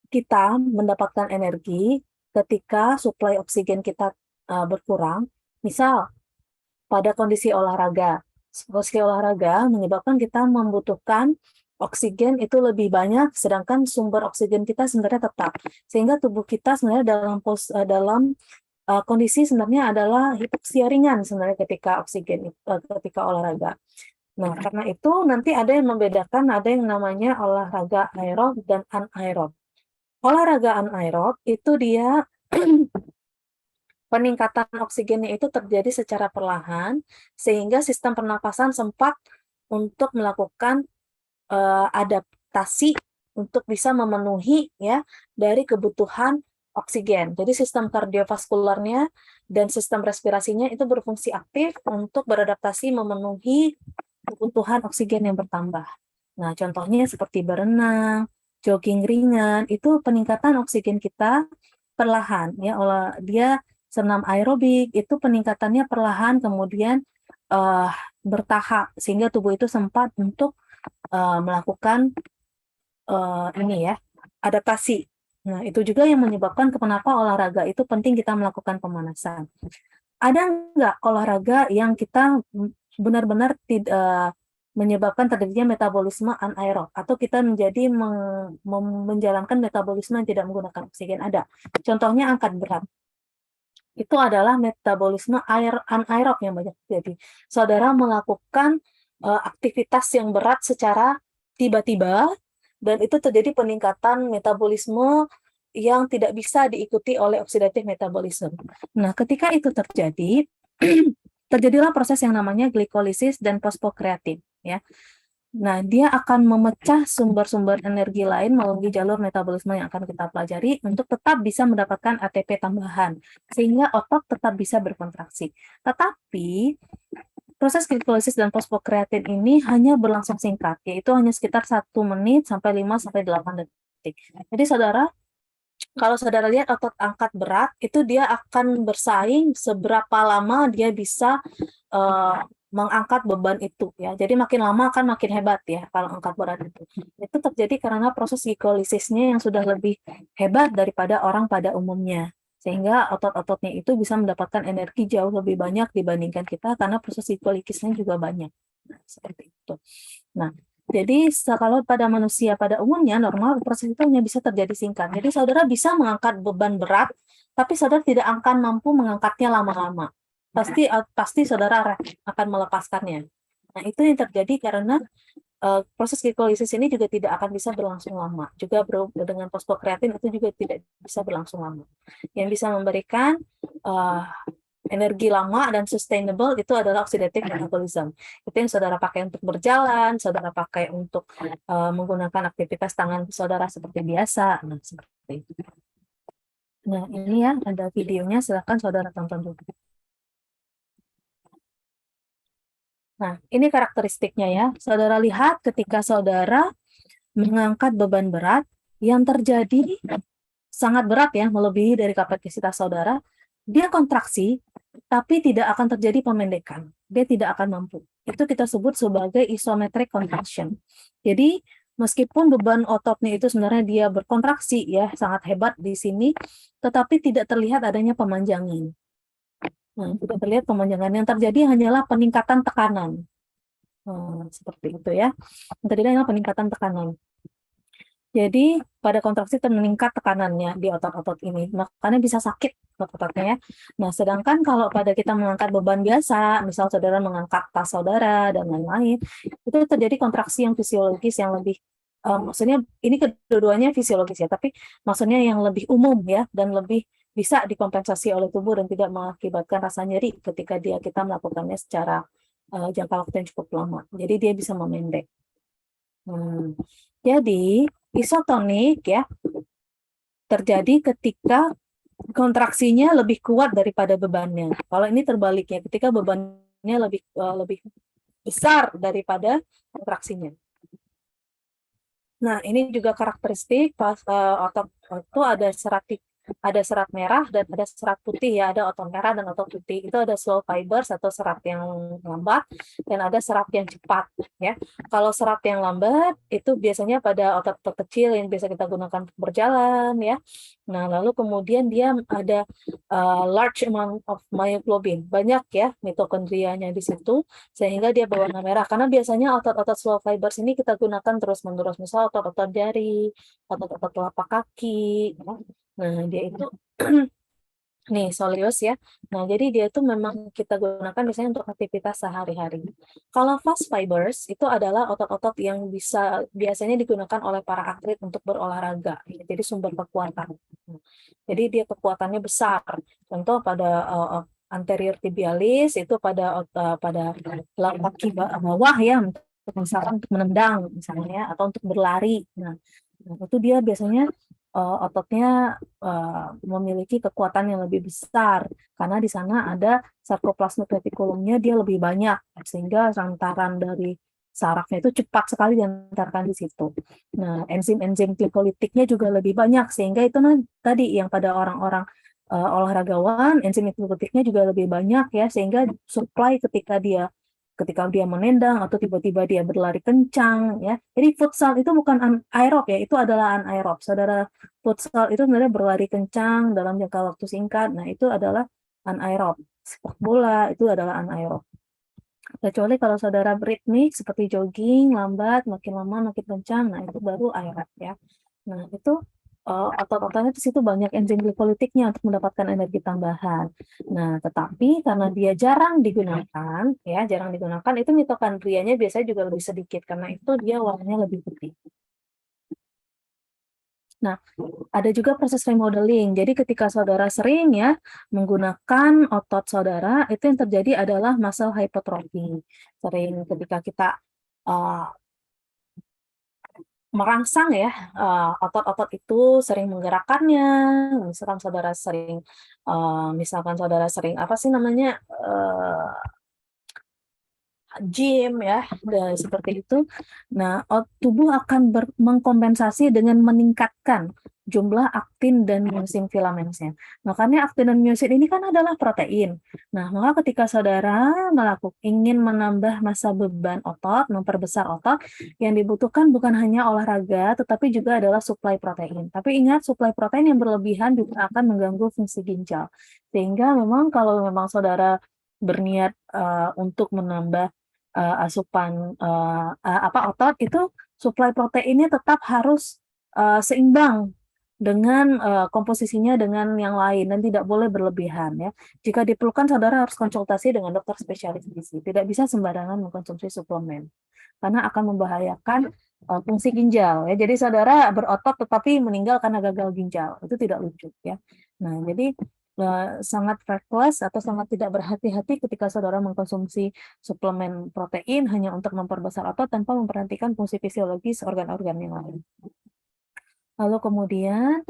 kita mendapatkan energi ketika suplai oksigen kita berkurang? Misal pada kondisi olahraga. Kondisi olahraga menyebabkan kita membutuhkan oksigen itu lebih banyak, sedangkan sumber oksigen kita sebenarnya tetap. Sehingga tubuh kita sebenarnya dalam kondisi sebenarnya adalah hipoksia ringan sebenarnya ketika ketika olahraga. Nah, karena itu nanti ada yang membedakan, ada yang namanya olahraga aerob dan anaerob. Olahraga anaerob itu dia peningkatan oksigennya itu terjadi secara perlahan, sehingga sistem pernapasan sempat untuk melakukan adaptasi untuk bisa memenuhi, ya, dari kebutuhan oksigen. Jadi sistem kardiovaskularnya dan sistem respirasinya itu berfungsi aktif untuk beradaptasi memenuhi kebutuhan oksigen yang bertambah. Nah, contohnya seperti berenang, jogging ringan, itu peningkatan oksigen kita perlahan, ya. Dia senam aerobik itu peningkatannya perlahan, kemudian bertahap sehingga tubuh itu sempat untuk melakukan ini, ya, adaptasi. Nah, itu juga yang menyebabkan kenapa olahraga itu penting kita melakukan pemanasan. Ada nggak olahraga yang kita benar-benar tidak menyebabkan terjadinya metabolisme anaerob atau kita menjadi menjalankan metabolisme yang tidak menggunakan oksigen? Ada. Contohnya angkat berat. Itu adalah metabolisme anaerob yang banyak terjadi. Saudara melakukan aktivitas yang berat secara tiba-tiba dan itu terjadi peningkatan metabolisme yang tidak bisa diikuti oleh oksidatif metabolisme. Nah, ketika itu terjadi, terjadilah proses yang namanya glikolisis dan fosfokreatin, ya. Nah, dia akan memecah sumber-sumber energi lain melalui jalur metabolisme yang akan kita pelajari untuk tetap bisa mendapatkan ATP tambahan, sehingga otot tetap bisa berkontraksi. Tetapi, proses glikolisis dan fosfokreatin ini hanya berlangsung singkat, yaitu hanya sekitar 1 menit sampai 5-8 detik. Jadi, saudara, kalau saudara lihat otot angkat berat, itu dia akan bersaing seberapa lama dia bisa mengangkat beban itu, ya. Jadi makin lama akan makin hebat, ya, kalau angkat berat itu. Itu terjadi karena proses glikolisisnya yang sudah lebih hebat daripada orang pada umumnya. Sehingga otot-ototnya itu bisa mendapatkan energi jauh lebih banyak dibandingkan kita karena proses glikolilisnya juga banyak. Nah, seperti itu. Nah, jadi kalau pada manusia pada umumnya normal proses itu hanya bisa terjadi singkat. Jadi saudara bisa mengangkat beban berat, tapi saudara tidak akan mampu mengangkatnya lama-lama. pasti saudara akan melepaskannya. Nah, itu yang terjadi karena proses glikolisis ini juga tidak akan bisa berlangsung lama. Juga dengan fosfokreatin itu juga tidak bisa berlangsung lama. Yang bisa memberikan energi lama dan sustainable itu adalah oxidative metabolism. Itu yang saudara pakai untuk berjalan, saudara pakai untuk menggunakan aktivitas tangan saudara seperti biasa. Nah, seperti itu. Nah, ini ya ada videonya, silahkan saudara tonton dulu. Nah, ini karakteristiknya ya. Saudara lihat ketika saudara mengangkat beban berat, yang terjadi sangat berat ya, melebihi dari kapasitas saudara, dia kontraksi, tapi tidak akan terjadi pemendekan. Dia tidak akan mampu. Itu kita sebut sebagai isometric contraction. Jadi, meskipun beban ototnya itu sebenarnya dia berkontraksi ya, sangat hebat di sini, tetapi tidak terlihat adanya pemanjangan. Nah, tidak terlihat pemanjangan. Yang terjadi hanyalah peningkatan tekanan. Seperti itu ya. Yang terjadi hanyalah peningkatan tekanan. Jadi pada kontraksi meningkat tekanannya di otot-otot ini, makanya bisa sakit otot-ototnya ya. Nah, sedangkan kalau pada kita mengangkat beban biasa, misal saudara mengangkat tas saudara dan lain-lain, itu terjadi kontraksi yang fisiologis yang lebih, maksudnya ini kedua-duanya fisiologis ya, tapi maksudnya yang lebih umum ya, dan lebih bisa dikompensasi oleh tubuh dan tidak mengakibatkan rasa nyeri ketika kita melakukannya secara jangka waktu yang cukup lama. Jadi dia bisa memendek. Jadi isotonik ya terjadi ketika kontraksinya lebih kuat daripada bebannya. Kalau ini terbaliknya, ketika bebannya lebih besar daripada kontraksinya. Nah, ini juga karakteristik pas otot itu ada serat merah dan ada serat putih ya, ada otot merah dan otot putih. Itu ada slow fibers atau serat yang lambat dan ada serat yang cepat ya. Kalau serat yang lambat itu biasanya pada otot-otot kecil yang biasa kita gunakan untuk berjalan ya. Nah, lalu kemudian dia ada large amount of myoglobin, banyak ya mitokondrianya di situ sehingga dia berwarna merah. Karena biasanya otot-otot slow fibers ini kita gunakan terus-menerus, misal otot-otot jari, otot-otot telapak kaki ya. Nah, dia itu nih soleus ya. Nah, jadi dia itu memang kita gunakan biasanya untuk aktivitas sehari-hari. Kalau fast fibers itu adalah otot-otot yang biasanya digunakan oleh para atlet untuk berolahraga. Jadi sumber kekuatan. Jadi dia kekuatannya besar. Contoh pada anterior tibialis itu pada kaki bawah ya, misalkan untuk menendang misalnya atau untuk berlari. Nah, itu dia biasanya ototnya memiliki kekuatan yang lebih besar karena di sana ada sarkoplasma reticulumnya dia lebih banyak sehingga rantaran dari sarafnya itu cepat sekali diantarkan di situ. Nah, enzim-enzim glikolitiknya juga lebih banyak sehingga itu tadi yang pada orang-orang olahragawan enzim glikolitiknya juga lebih banyak ya sehingga supply ketika dia menendang atau tiba-tiba dia berlari kencang ya. Jadi futsal itu bukan aerob ya, itu adalah anaerob. Saudara, futsal itu sebenarnya berlari kencang dalam jangka waktu singkat. Nah, itu adalah anaerob. Sepak bola itu adalah anaerob. Kecuali kalau saudara beritmik seperti jogging, lambat, makin lama makin kencang, nah itu baru aerob ya. Nah, itu otot-ototnya di situ banyak enzim glikolitiknya untuk mendapatkan energi tambahan. Nah, tetapi karena dia jarang digunakan, itu mitokondrianya biasanya juga lebih sedikit karena itu dia warnanya lebih putih. Nah, ada juga proses remodeling. Jadi ketika saudara sering ya menggunakan otot saudara, itu yang terjadi adalah muscle hypertrophy. Sering ketika kita merangsang ya otot-otot itu sering menggerakkannya, misalkan saudara sering apa sih namanya gym ya, seperti itu. Nah, tubuh akan mengkompensasi dengan meningkatkan jumlah aktin dan myosin filamentnya. Makanya aktin dan myosin ini kan adalah protein. Nah, maka ketika saudara ingin menambah massa beban otot, memperbesar otot, yang dibutuhkan bukan hanya olahraga, tetapi juga adalah suplai protein. Tapi ingat, suplai protein yang berlebihan juga akan mengganggu fungsi ginjal. Sehingga memang kalau memang saudara berniat untuk menambah asupan otot itu suplai proteinnya tetap harus seimbang dengan komposisinya dengan yang lain dan tidak boleh berlebihan ya. Jika diperlukan saudara harus konsultasi dengan dokter spesialis gizi. Tidak bisa sembarangan mengkonsumsi suplemen karena akan membahayakan fungsi ginjal ya. Jadi saudara berotot tetapi meninggal karena gagal ginjal. Itu tidak lucu ya. Nah, jadi sangat reckless atau sangat tidak berhati-hati ketika saudara mengkonsumsi suplemen protein hanya untuk memperbesar otot tanpa memperhatikan fungsi fisiologis organ-organ yang lain. Lalu kemudian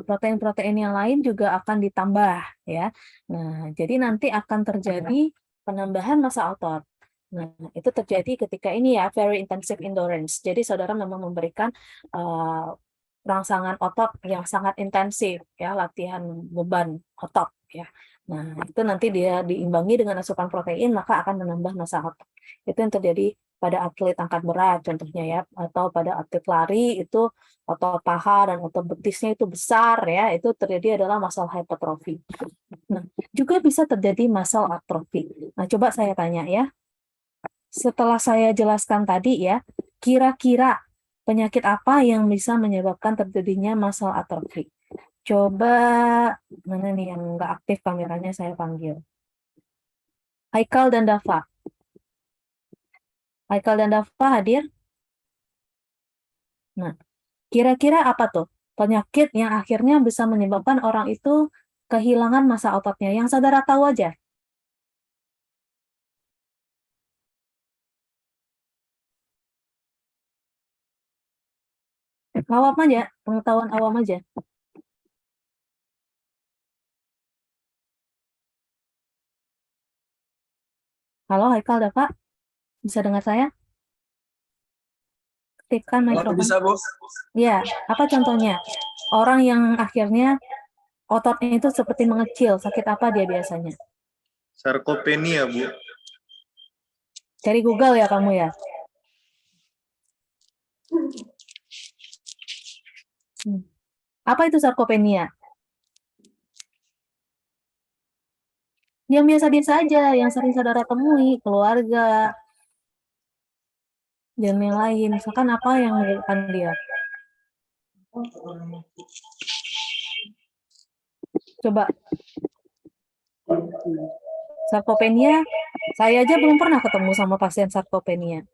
protein-protein yang lain juga akan ditambah ya. Nah, jadi nanti akan terjadi penambahan massa otot. Nah, itu terjadi ketika ini ya, very intensive endurance. Jadi saudara memang memberikan rangsangan otot yang sangat intensif ya, latihan beban otot ya. Nah, itu nanti dia diimbangi dengan asupan protein maka akan menambah massa otot. Itu yang terjadi pada atlet angkat berat contohnya ya, atau pada atlet lari itu otot paha dan otot betisnya itu besar ya, itu terjadi adalah muscle hypertrophy. Nah, juga bisa terjadi muscle atrophy. Nah, coba saya tanya ya, setelah saya jelaskan tadi ya, kira-kira penyakit apa yang bisa menyebabkan terjadinya muscle atrophy? Coba, mana nih yang nggak aktif kameranya saya panggil. Haikal dan Dava. Haikal dan Dava hadir? Nah, kira-kira apa tuh penyakit yang akhirnya bisa menyebabkan orang itu kehilangan massa ototnya? Yang saudara tahu aja. Awam aja, pengetahuan awam aja. Halo, Haikal, Dava? Bisa dengar saya? Aktifkan mikrofon. Bisa, Bu. Ya, apa contohnya? Orang yang akhirnya ototnya itu seperti mengecil, sakit apa dia biasanya? Sarkopenia, Bu. Cari Google ya kamu ya. Apa itu sarkopenia? Yang biasa-biasa aja, yang sering saudara temui, keluarga, dan yang lain. Misalkan apa yang menyebabkan dia? Coba. Sarkopenia, saya aja belum pernah ketemu sama pasien sarkopenia.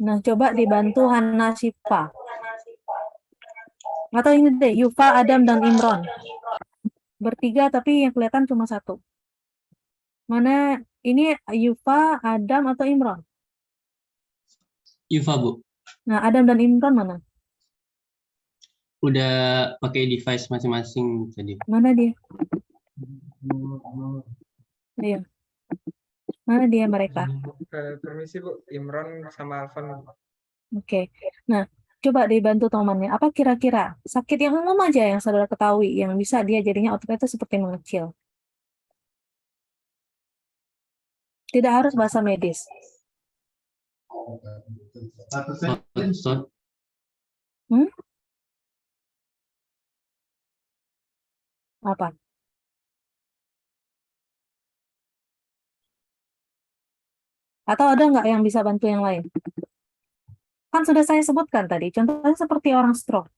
Nah, coba dibantu Hana Shifa. Atau ini deh, Yufa, Adam, dan Imron. Bertiga, tapi yang kelihatan cuma satu. Mana ini Yufa, Adam, atau Imron? Yufa, Bu. Nah, Adam dan Imron mana? Udah pakai device masing-masing tadi. Mana dia? Iya. Mana dia mereka? Permisi, Bu. Imron sama Alvan. Oke. Nah, coba dibantu temannya. Apa kira-kira sakit yang umum aja yang saudara ketahui yang bisa dia jadinya ototnya itu seperti mengecil? Tidak harus bahasa medis. Parkinson. Apa? Atau ada nggak yang bisa bantu yang lain? Kan sudah saya sebutkan tadi, contohnya seperti orang stroke.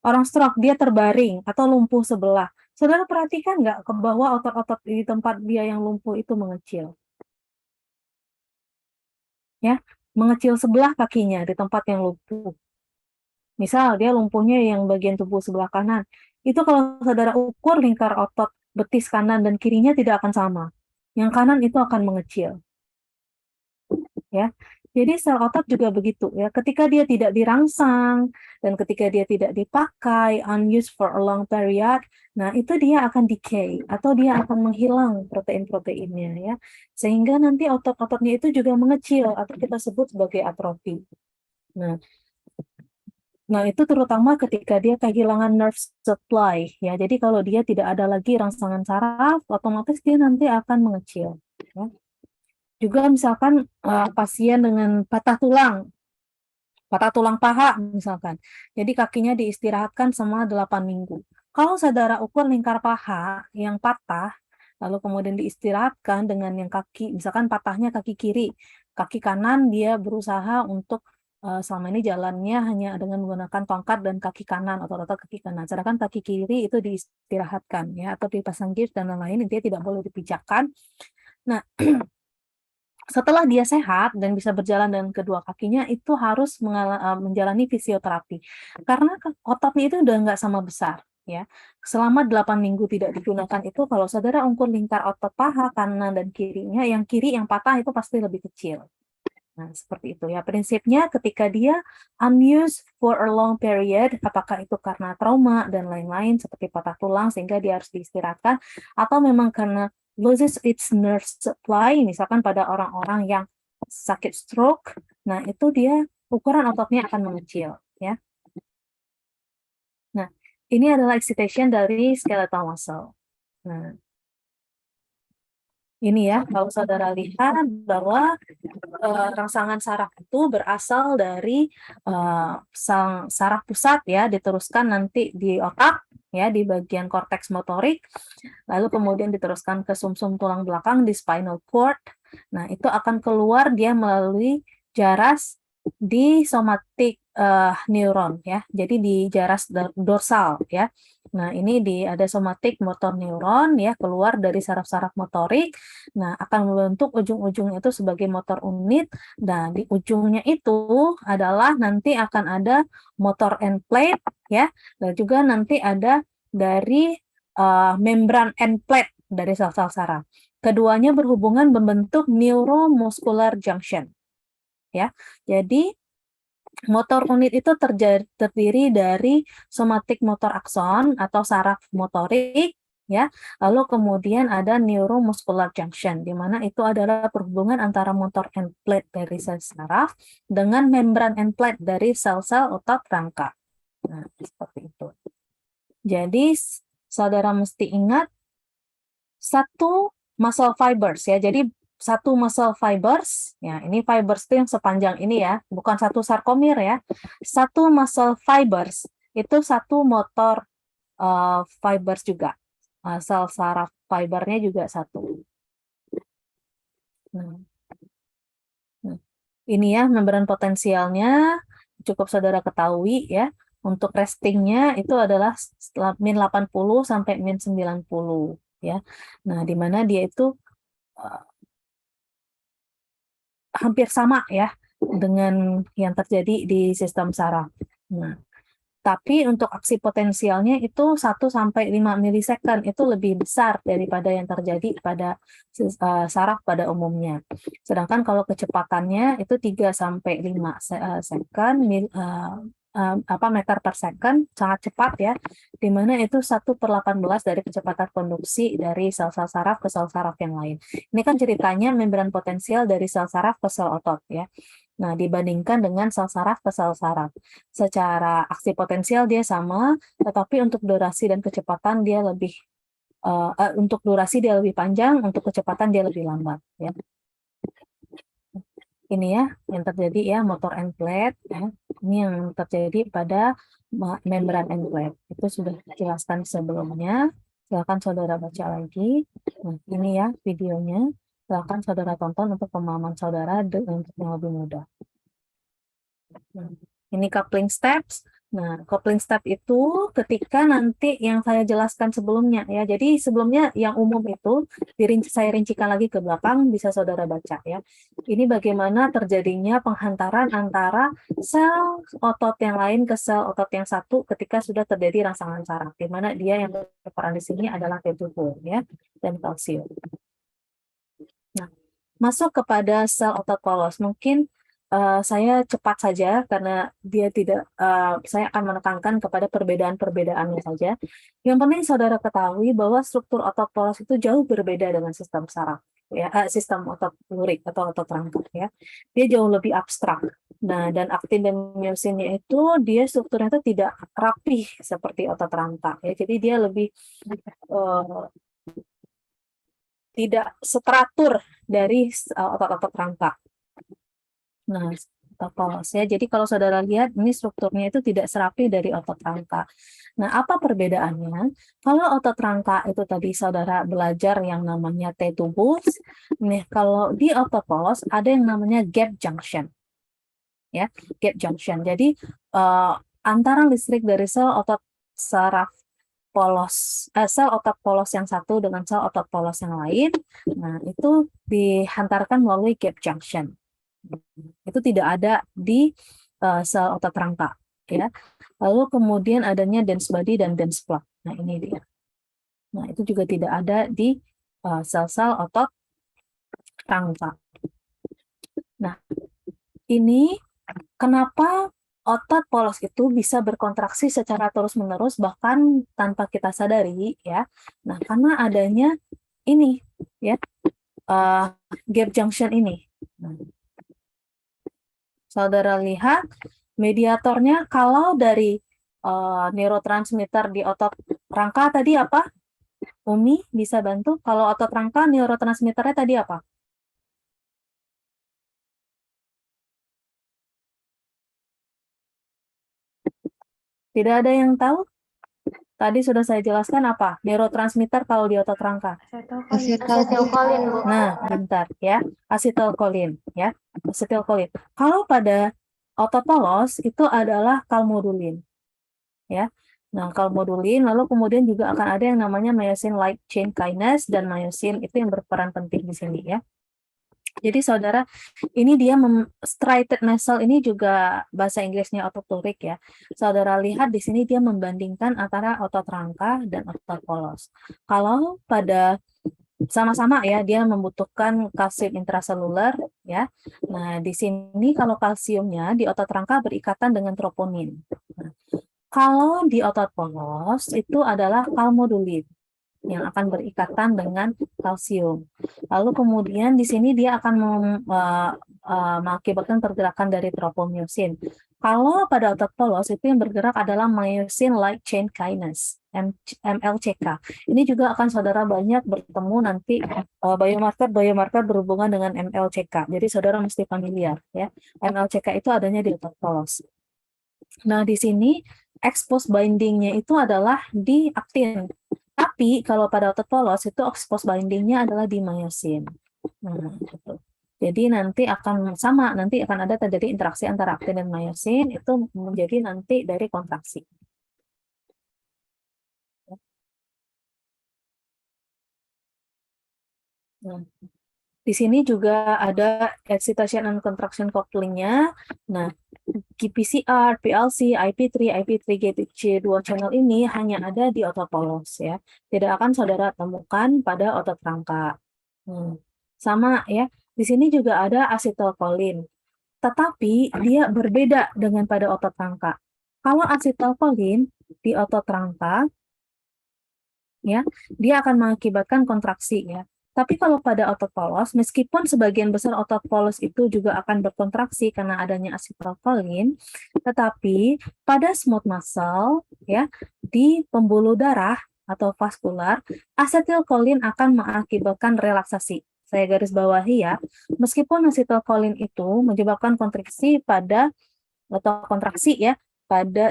Orang stroke, dia terbaring atau lumpuh sebelah. Saudara perhatikan nggak ke bawah otot-otot di tempat dia yang lumpuh itu mengecil? Ya, mengecil sebelah kakinya di tempat yang lumpuh. Misal dia lumpuhnya yang bagian tubuh sebelah kanan. Itu kalau saudara ukur lingkar otot betis kanan dan kirinya tidak akan sama. Yang kanan itu akan mengecil. Ya. Jadi sel otot juga begitu ya. Ketika dia tidak dirangsang dan ketika dia tidak dipakai, unused for a long period, nah itu dia akan decay atau dia akan menghilang protein-proteinnya ya. Sehingga nanti otot-ototnya itu juga mengecil atau kita sebut sebagai atrofi. Nah, itu terutama ketika dia kehilangan nerve supply ya. Jadi kalau dia tidak ada lagi rangsangan saraf, otomatis dia nanti akan mengecil ya. Juga misalkan pasien dengan patah tulang paha misalkan. Jadi kakinya diistirahatkan selama 8 minggu. Kalau saudara ukur lingkar paha yang patah, lalu kemudian diistirahatkan dengan yang kaki, misalkan patahnya kaki kiri, kaki kanan dia berusaha untuk selama ini jalannya hanya dengan menggunakan tongkat dan kaki kanan, otot-otot kaki kanan. Sedangkan kaki kiri itu diistirahatkan ya, atau dipasang gips dan lain-lain, dia tidak boleh dipijakkan. Nah, setelah dia sehat dan bisa berjalan dengan kedua kakinya, itu harus menjalani fisioterapi. Karena ototnya itu udah nggak sama besar. Ya, selama 8 minggu tidak digunakan itu, kalau saudara ukur lingkar otot paha kanan dan kirinya, yang kiri yang patah itu pasti lebih kecil. Nah, seperti itu ya. Prinsipnya ketika dia unused for a long period, apakah itu karena trauma dan lain-lain seperti patah tulang sehingga dia harus diistirahatkan, atau memang karena loses its nerve supply, misalkan pada orang-orang yang sakit stroke, nah itu dia ukuran ototnya akan mengecil ya. Nah, ini adalah excitation dari skeletal muscle. Nah, ini ya, kalau saudara lihat bahwa rangsangan saraf itu berasal dari saraf pusat ya, diteruskan nanti di otak ya, di bagian korteks motorik, lalu kemudian diteruskan ke sumsum tulang belakang di spinal cord. Nah, itu akan keluar dia melalui jaras di somatic neuron ya. Jadi di jaras dorsal ya. Nah, ini ada somatic motor neuron ya, keluar dari saraf-saraf motorik. Nah, akan membentuk ujung-ujungnya itu sebagai motor unit. Dan di ujungnya itu adalah nanti akan ada motor end plate ya, dan juga nanti ada dari membran end plate dari sel-sel saraf. Keduanya berhubungan membentuk neuromuscular junction. Ya. Jadi motor unit itu terdiri dari somatic motor akson atau saraf motorik ya. Lalu kemudian ada neuromuscular junction di mana itu adalah perhubungan antara motor end plate dari sel saraf dengan membran end plate dari sel-sel otot rangka. Nah, seperti itu. Jadi saudara mesti ingat satu muscle fibers ya. Jadi satu muscle fibers, ya ini fibers itu yang sepanjang ini ya, bukan satu sarkomir ya. Satu muscle fibers itu satu motor fibers juga. Sel saraf fibernya juga satu. Nah, ini ya membran potensialnya cukup saudara ketahui ya. Untuk restingnya itu adalah min 80 sampai min 90 ya. Nah, di mana dia itu hampir sama ya dengan yang terjadi di sistem saraf. Nah, tapi untuk aksi potensialnya itu 1 sampai 5 milisecond itu lebih besar daripada yang terjadi pada saraf pada umumnya. Sedangkan kalau kecepatannya itu 3 sampai 5 second meter per second, sangat cepat ya, di mana itu 1/18 dari kecepatan konduksi dari sel-sel saraf ke sel saraf yang lain. Ini kan ceritanya membran potensial dari sel saraf ke sel otot ya. Nah, dibandingkan dengan sel saraf ke sel saraf. Secara aksi potensial dia sama, tetapi untuk durasi dan kecepatan dia lebih untuk durasi dia lebih panjang, untuk kecepatan dia lebih lambat ya. Ini ya yang terjadi ya, motor end plate ya. Ini yang terjadi pada membran end plate. Itu sudah dijelaskan sebelumnya. Silakan saudara baca lagi. Nah, ini ya videonya. Silakan saudara tonton untuk pemahaman saudara untuk yang lebih mudah. Nah, ini coupling steps. Nah, coupling step itu ketika nanti yang saya jelaskan sebelumnya ya. Jadi sebelumnya yang umum itu saya rincikan lagi ke belakang, bisa saudara baca ya. Ini bagaimana terjadinya penghantaran antara sel otot yang lain ke sel otot yang satu ketika sudah terjadi rangsangan saraf, di mana dia yang berperan di sini adalah T2 ya dan kalsium. Nah, masuk kepada sel otot polos. Mungkin saya cepat saja karena dia tidak, saya akan menekankan kepada perbedaan-perbedaannya saja. Yang penting saudara ketahui bahwa struktur otot polos itu jauh berbeda dengan sistem saraf, ya, sistem otot lurik atau otot rangka ya. Dia jauh lebih abstrak. Nah, dan aktin dan myosinnya itu dia strukturnya itu tidak rapih seperti otot rangka ya. Jadi dia lebih tidak seteratur dari otot-otot rangka. Nah, otot polos ya. Jadi kalau saudara lihat ini strukturnya itu tidak serapi dari otot rangka. Nah, apa perbedaannya? Kalau otot rangka itu tadi saudara belajar yang namanya T-tubus. Nih, kalau di otot polos ada yang namanya gap junction. ya, gap junction. Jadi antara listrik dari sel otot saraf polos, sel otot polos yang satu dengan sel otot polos yang lain, nah itu dihantarkan melalui gap junction. Itu tidak ada di sel otot rangka, ya. Lalu kemudian adanya dense body dan dense plug. Nah ini dia. Nah itu juga tidak ada di sel-sel otot rangka. Nah ini kenapa otot polos itu bisa berkontraksi secara terus-menerus bahkan tanpa kita sadari, ya. Nah, karena adanya ini, ya, gap junction ini. Nah, saudara lihat mediatornya kalau dari neurotransmitter di otot rangka tadi apa? Umi bisa bantu? Kalau otot rangka neurotransmitternya tadi apa? Tidak ada yang tahu? Tadi sudah saya jelaskan apa? Neurotransmitter kalau di otot rangka. Asetilkolin, Bu. Nah, bentar ya. Asetilkolin ya. Asetilkolin. Kalau pada otot polos itu adalah kalmodulin. Ya. Nah, kalmodulin lalu kemudian juga akan ada yang namanya myosin light chain kinase dan myosin itu yang berperan penting di sini ya. Jadi saudara, ini dia striated nasal ini juga bahasa Inggrisnya ototurik ya. Saudara lihat di sini dia membandingkan antara otot rangka dan otot polos. Kalau pada sama-sama ya dia membutuhkan kalsium intraseluler ya. Nah, di sini kalau kalsiumnya di otot rangka berikatan dengan troponin. Nah, kalau di otot polos itu adalah kalmodulin yang akan berikatan dengan kalsium. Lalu kemudian di sini dia akan mengakibatkan pergerakan dari tropomyosin. Kalau pada otot polos itu yang bergerak adalah myosin light chain kinase, MLCK. Ini juga akan saudara banyak bertemu nanti biomarker berhubungan dengan MLCK. Jadi saudara mesti familiar ya. MLCK itu adanya di otot polos. Nah, di sini expose binding-nya itu adalah di aktin. Tapi kalau pada otot polos itu expose binding-nya adalah di myosin. Nah, gitu. Jadi nanti akan ada terjadi interaksi antara aktin dan myosin itu menjadi nanti dari kontraksi. Nah, di sini juga ada excitation and contraction coupling-nya. Nah, GPCR, PLC, IP3, IP3 dual channel ini hanya ada di otot polos ya. Tidak akan saudara temukan pada otot rangka. Sama ya. Di sini juga ada asetilkolin. Tetapi dia berbeda dengan pada otot rangka. Kalau asetilkolin di otot rangka ya, dia akan mengakibatkan kontraksi ya. Tapi kalau pada otot polos, meskipun sebagian besar otot polos itu juga akan berkontraksi karena adanya asetilkolin, tetapi pada smooth muscle ya di pembuluh darah atau vaskular, asetilkolin akan mengakibatkan relaksasi. Saya garis bawahi ya, meskipun asetilkolin itu menyebabkan kontraksi pada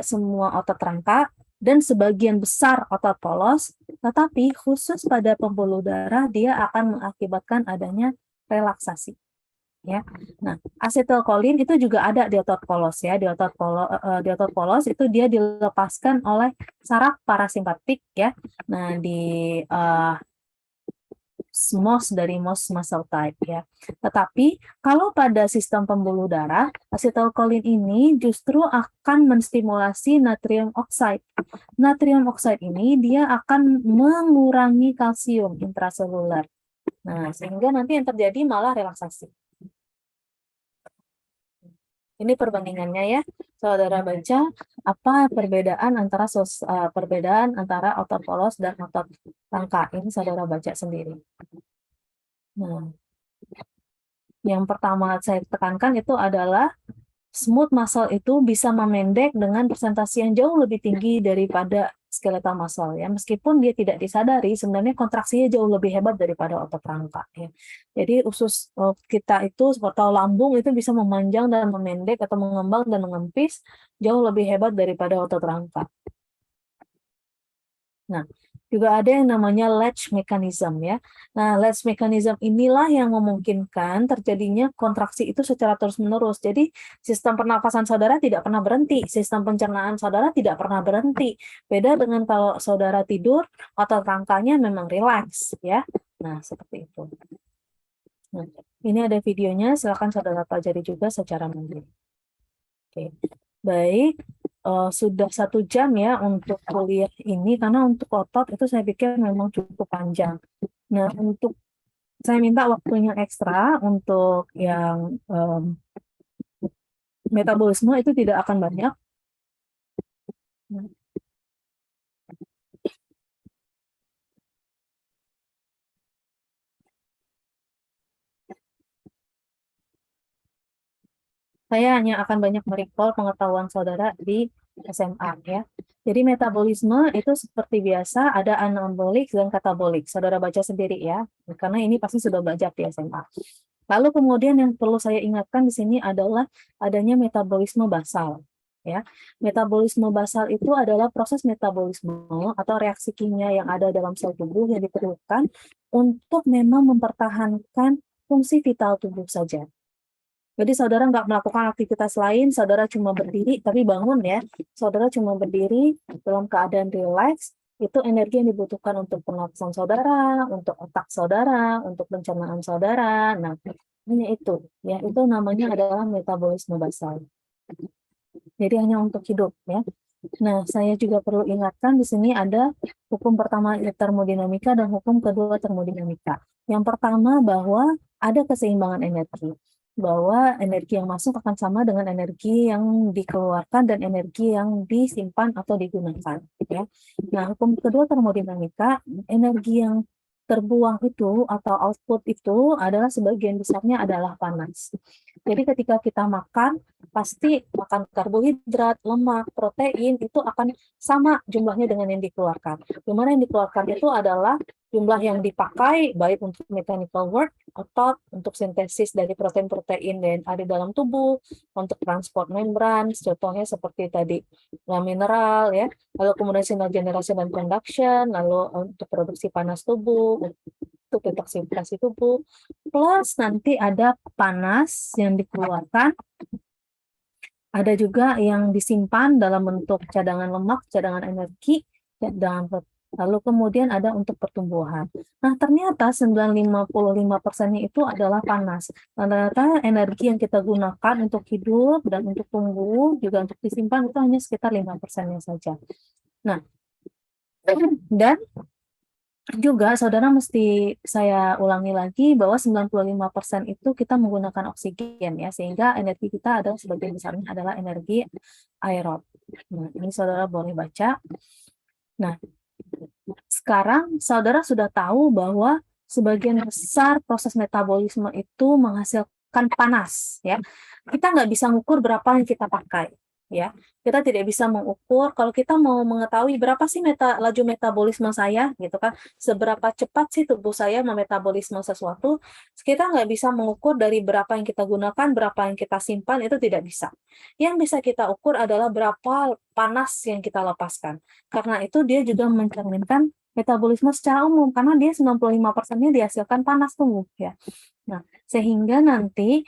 semua otot rangka dan sebagian besar otot polos, tetapi khusus pada pembuluh darah dia akan mengakibatkan adanya relaksasi. Ya. Nah, asetilkolin itu juga ada di otot polos ya. Di otot polos itu dia dilepaskan oleh saraf parasimpatik ya. Nah, di dari most muscle type ya. Tetapi kalau pada sistem pembuluh darah, asetilkolin ini justru akan menstimulasi natrium oxide. Natrium oxide ini dia akan mengurangi kalsium intraseluler. Nah, sehingga nanti yang terjadi malah relaksasi. Ini perbandingannya ya. Saudara baca apa perbedaan antara otot polos dan otot rangka. Ini saudara baca sendiri. Nah, yang pertama saya tekankan itu adalah smooth muscle itu bisa memendek dengan persentase yang jauh lebih tinggi daripada skeletal muscle ya. Meskipun dia tidak disadari, sebenarnya kontraksinya jauh lebih hebat daripada otot rangka ya. Jadi usus kita itu seperti lambung itu bisa memanjang dan memendek atau mengembang dan mengempis jauh lebih hebat daripada otot rangka. Nah, Juga ada yang namanya latch mechanism ya. Nah, latch mechanism inilah yang memungkinkan terjadinya kontraksi itu secara terus-menerus. Jadi, sistem pernafasan saudara tidak pernah berhenti, sistem pencernaan saudara tidak pernah berhenti. Beda dengan kalau saudara tidur, otot rangkanya memang rileks ya. Nah, seperti itu. Nah, ini ada videonya, silakan saudara pelajari juga secara mandiri. Oke, baik. Sudah 1 jam ya untuk kuliah ini, karena untuk otot itu saya pikir memang cukup panjang. Nah, saya minta waktunya ekstra untuk yang metabolisme itu tidak akan banyak. Saya hanya akan banyak merecall pengetahuan saudara di SMA ya. Jadi metabolisme itu seperti biasa ada anabolik dan katabolik. Saudara baca sendiri ya, karena ini pasti sudah belajar di SMA. Lalu kemudian yang perlu saya ingatkan di sini adalah adanya metabolisme basal. Ya, metabolisme basal itu adalah proses metabolisme atau reaksi kimia yang ada dalam sel tubuh yang diperlukan untuk memang mempertahankan fungsi vital tubuh saja. Jadi saudara nggak melakukan aktivitas lain, saudara cuma berdiri, tapi bangun ya. Saudara cuma berdiri dalam keadaan rileks, itu energi yang dibutuhkan untuk pernapasan saudara, untuk otak saudara, untuk pencernaan saudara. Nah, hanya itu. Ya, itu namanya adalah metabolisme basal. Jadi hanya untuk hidup ya. Nah, saya juga perlu ingatkan di sini ada hukum pertama termodinamika dan hukum kedua termodinamika. Yang pertama bahwa ada keseimbangan energi, bahwa energi yang masuk akan sama dengan energi yang dikeluarkan dan energi yang disimpan atau digunakan. Ya. Nah, hukum kedua termodinamika, energi yang terbuang itu atau output itu adalah sebagian besarnya adalah panas. Jadi ketika kita makan, pasti makan karbohidrat, lemak, protein itu akan sama jumlahnya dengan yang dikeluarkan. Dimana yang dikeluarkan itu adalah jumlah yang dipakai baik untuk mechanical work, otot, untuk sintesis dari protein-protein yang ada dalam tubuh, untuk transport membran, contohnya seperti tadi mineral ya, lalu kemudian sinyal generasi dan conduction, lalu untuk produksi panas tubuh, untuk detoksifikasi tubuh, plus nanti ada panas yang dikeluarkan, ada juga yang disimpan dalam bentuk cadangan lemak, cadangan energi, lalu kemudian ada untuk pertumbuhan. Nah, ternyata 95% itu adalah panas. Ternyata energi yang kita gunakan untuk hidup dan untuk tumbuh, juga untuk disimpan itu hanya sekitar 5%-nya saja. Nah, dan juga saudara mesti saya ulangi lagi bahwa 95% itu kita menggunakan oksigen ya, sehingga energi kita adalah sebagian besarnya adalah energi aerob. Nah, ini saudara boleh baca. Nah, sekarang saudara sudah tahu bahwa sebagian besar proses metabolisme itu menghasilkan panas ya. Kita nggak bisa mengukur berapa yang kita pakai. Ya, kita tidak bisa mengukur kalau kita mau mengetahui berapa sih laju metabolisme saya gitu kan, seberapa cepat sih tubuh saya memetabolisme sesuatu, kita nggak bisa mengukur dari berapa yang kita gunakan, berapa yang kita simpan, itu tidak bisa. Yang bisa kita ukur adalah berapa panas yang kita lepaskan, karena itu dia juga mencerminkan metabolisme secara umum, karena dia 95%-nya dihasilkan panas tubuh ya. Nah, sehingga nanti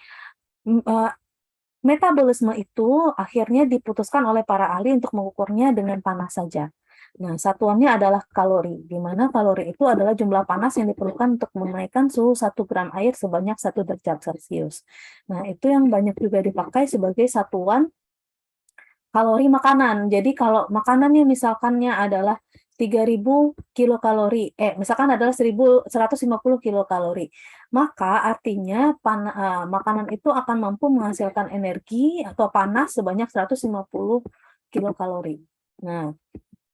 metabolisme itu akhirnya diputuskan oleh para ahli untuk mengukurnya dengan panas saja. Nah, satuannya adalah kalori, di mana kalori itu adalah jumlah panas yang diperlukan untuk menaikkan suhu 1 gram air sebanyak 1 derajat Celcius. Nah, itu yang banyak juga dipakai sebagai satuan kalori makanan. Jadi kalau makanannya misalkannya adalah 3.000 kilokalori, misalkan adalah 1.150 kilokalori, maka artinya makanan itu akan mampu menghasilkan energi atau panas sebanyak 150 kilokalori. Nah,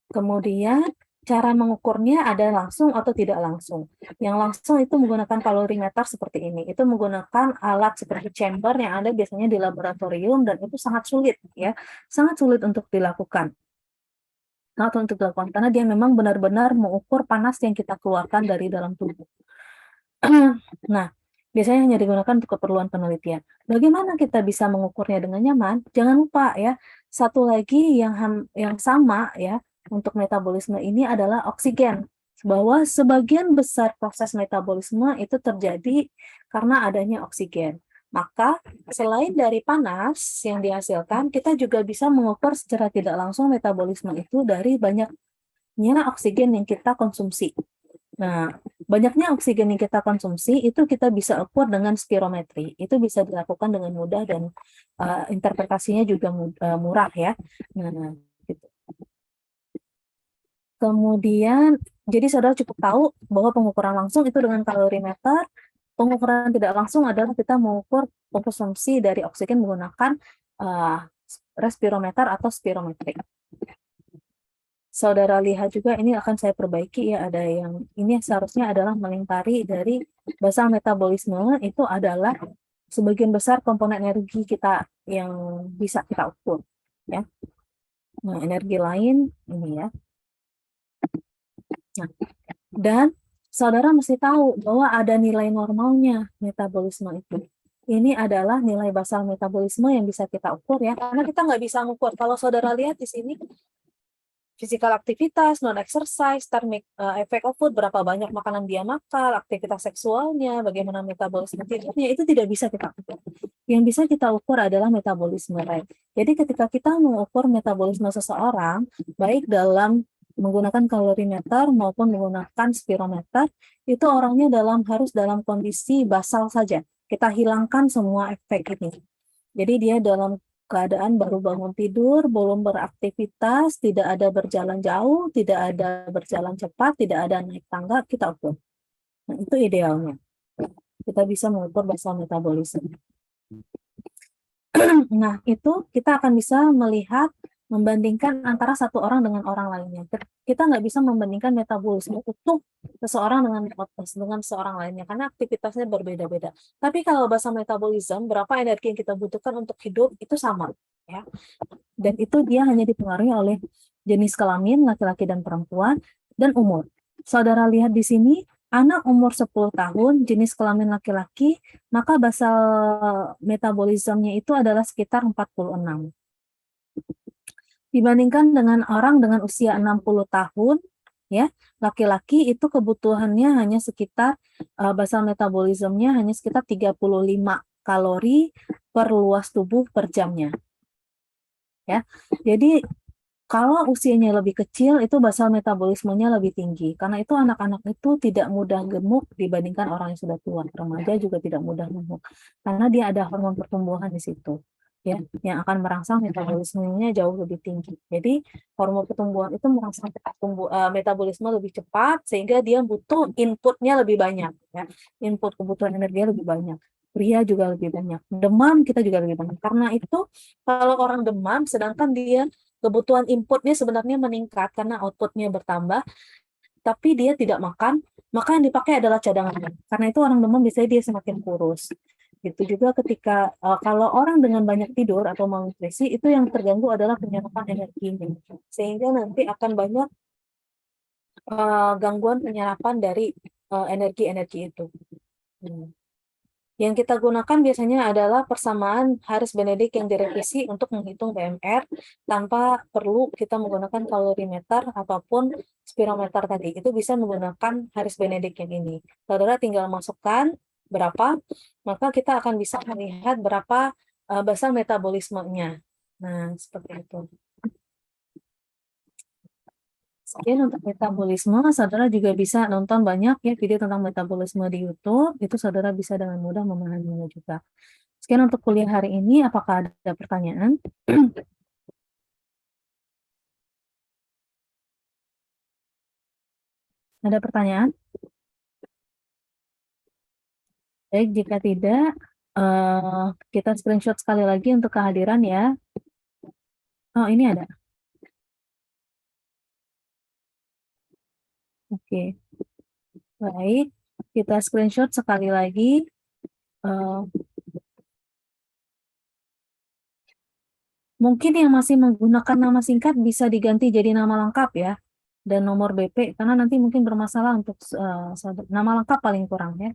kemudian cara mengukurnya ada langsung atau tidak langsung. Yang langsung itu menggunakan kalorimeter seperti ini. Itu menggunakan alat seperti chamber yang ada biasanya di laboratorium, dan itu sangat sulit ya, sangat sulit untuk dilakukan. Karena dia memang benar-benar mengukur panas yang kita keluarkan dari dalam tubuh. Nah, biasanya hanya digunakan untuk keperluan penelitian. Bagaimana kita bisa mengukurnya dengan nyaman? Jangan lupa ya, satu lagi yang sama ya untuk metabolisme ini adalah oksigen. bahwa sebagian besar proses metabolisme itu terjadi karena adanya oksigen. Maka selain dari panas yang dihasilkan, kita juga bisa mengukur secara tidak langsung metabolisme itu dari banyaknya oksigen yang kita konsumsi. Nah, banyaknya oksigen yang kita konsumsi itu kita bisa ukur dengan spirometri. Itu bisa dilakukan dengan mudah dan interpretasinya juga murah ya. Nah, gitu. Kemudian, jadi saudara cukup tahu bahwa pengukuran langsung itu dengan kalorimeter. Pengukuran tidak langsung adalah kita mengukur konsumsi dari oksigen menggunakan respirometer atau spirometri. Saudara lihat juga ini akan saya perbaiki ya, ada yang ini seharusnya adalah melingkari dari basal metabolisme itu adalah sebagian besar komponen energi kita yang bisa kita ukur ya. Nah, energi lain ini ya. Nah, dan saudara mesti tahu bahwa ada nilai normalnya metabolisme itu. Ini adalah nilai basal metabolisme yang bisa kita ukur ya, karena kita nggak bisa mengukur. Kalau saudara lihat di sini, physical aktivitas, non-exercise, thermic effect of food, berapa banyak makanan dia makan, aktivitas seksualnya, bagaimana metabolisme tidurnya, itu tidak bisa kita ukur. Yang bisa kita ukur adalah metabolisme rate. Jadi ketika kita mengukur metabolisme seseorang, baik dalam menggunakan kalorimeter maupun menggunakan spirometer, itu orangnya harus dalam kondisi basal saja. Kita hilangkan semua efek ini. Jadi dia dalam keadaan baru bangun tidur, belum beraktivitas, tidak ada berjalan jauh, tidak ada berjalan cepat, tidak ada naik tangga, kita ukur. Nah, itu idealnya. Kita bisa mengukur basal metabolisme. Nah, itu kita akan bisa melihat membandingkan antara satu orang dengan orang lainnya. Kita nggak bisa membandingkan metabolisme utuh seseorang dengan seorang lainnya karena aktivitasnya berbeda-beda. Tapi kalau basal metabolisme, berapa energi yang kita butuhkan untuk hidup itu sama, ya. Dan itu dia hanya dipengaruhi oleh jenis kelamin laki-laki dan perempuan dan umur. Saudara lihat di sini, anak umur 10 tahun, jenis kelamin laki-laki, maka basal metabolismenya itu adalah sekitar 46. Dibandingkan dengan orang dengan usia 60 tahun, ya, laki-laki itu kebutuhannya hanya sekitar basal metabolismenya hanya sekitar 35 kalori per luas tubuh per jamnya. Ya. Jadi kalau usianya lebih kecil itu basal metabolismenya lebih tinggi. Karena itu anak-anak itu tidak mudah gemuk dibandingkan orang yang sudah tua. Remaja juga tidak mudah gemuk. Karena dia ada hormon pertumbuhan di situ, ya, yang akan merangsang metabolismenya jauh lebih tinggi. Jadi hormon pertumbuhan itu merangsang metabolisme lebih cepat sehingga dia butuh inputnya lebih banyak, ya. Input kebutuhan energi lebih banyak. Pria juga lebih banyak. Demam kita juga lebih banyak. Karena itu kalau orang demam sedangkan dia kebutuhan inputnya sebenarnya meningkat karena outputnya bertambah, tapi dia tidak makan, maka yang dipakai adalah cadangan. Karena itu orang demam biasanya dia semakin kurus. Itu juga ketika kalau orang dengan banyak tidur atau malnutrisi, itu yang terganggu adalah penyerapan energinya. Sehingga nanti akan banyak gangguan penyerapan dari energi-energi itu. Yang kita gunakan biasanya adalah persamaan Harris-Benedict yang direvisi untuk menghitung BMR tanpa perlu kita menggunakan kalorimeter ataupun spirometer tadi. Itu bisa menggunakan Harris-Benedict yang ini. Saudara tinggal masukkan berapa, maka kita akan bisa melihat berapa basal metabolismenya. Nah, seperti itu. Sekian untuk metabolisme, saudara juga bisa nonton banyak ya video tentang metabolisme di YouTube, itu saudara bisa dengan mudah memahaminya juga. Sekian untuk kuliah hari ini, apakah ada pertanyaan? Ada pertanyaan? Baik, jika tidak, kita screenshot sekali lagi untuk kehadiran ya. Oh, ini ada. Oke. Baik, kita screenshot sekali lagi. Mungkin yang masih menggunakan nama singkat bisa diganti jadi nama lengkap ya. Dan nomor BP, karena nanti mungkin bermasalah untuk nama lengkap paling kurang ya.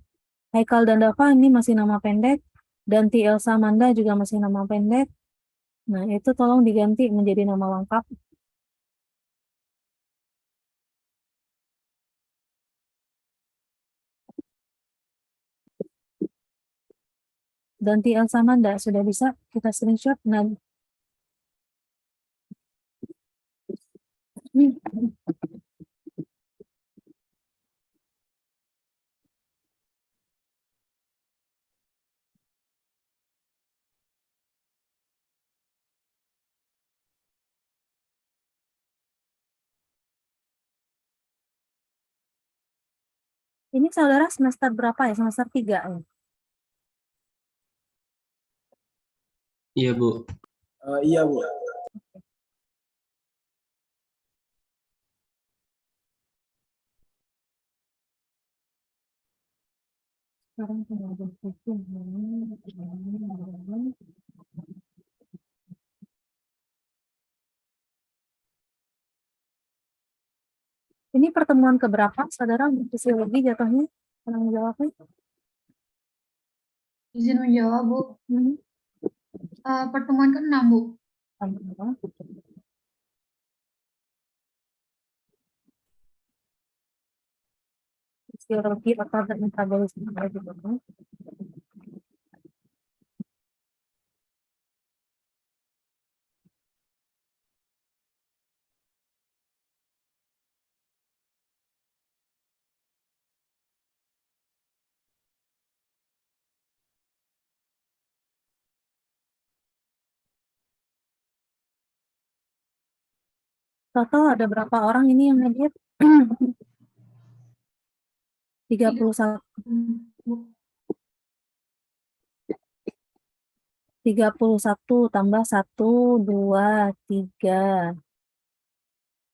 Haikal dan Dava ini masih nama pendek. Dan T. Elsa Manda juga masih nama pendek. Nah, itu tolong diganti menjadi nama lengkap. Ganti Elsa Manda, sudah bisa kita screenshot? Nah, ini saudara semester berapa ya? Semester 3 ya? Iya, Bu. Iya, Bu. Sekarang pengajian hukum. Ini pertemuan keberapa, saudara, untuk fisiologi jatuhnya? Pernah menjawabnya? Izin menjawab, Bu. Pertemuan ke-6, Bu. Fisiologi otot dan metabolisme. Total ada berapa orang ini yang hadir? 31. Bu. 31 tambah 1, 2, 3.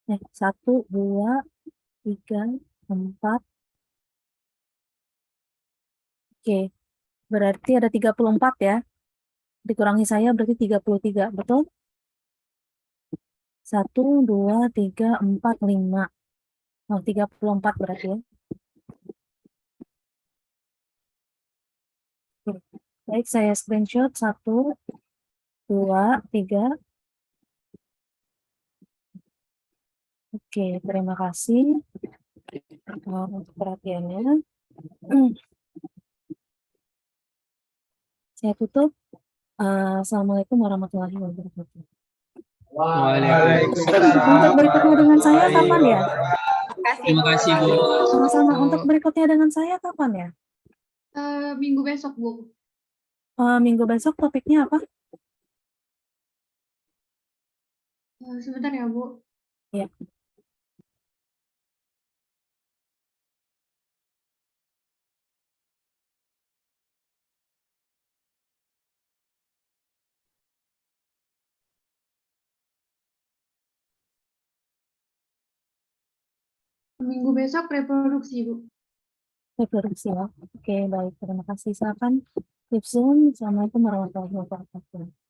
1, 2, 3, 4. Oke, berarti ada 34 ya. Dikurangi saya berarti 33, betul? 1, 2, 3, 4, 5. Oh, 34 berarti ya. Oke. Baik, saya screenshot 1, 2, 3. Oke, terima kasih untuk perhatiannya. Saya tutup. Assalamualaikum warahmatullahi wabarakatuh. Waalaikumsalam. Untuk berikutnya dengan saya kapan ya? Terima kasih, Bu. Sama-sama. Untuk berikutnya dengan saya kapan ya? Minggu besok, Bu. Minggu besok topiknya apa? Sebentar ya, Bu. Ya. Minggu besok reproduksi, Bu. Reproduksi ya. Oke, baik. Terima kasih. Silakan. Tips Zoom. Assalamualaikum warahmatullahi wabarakatuh.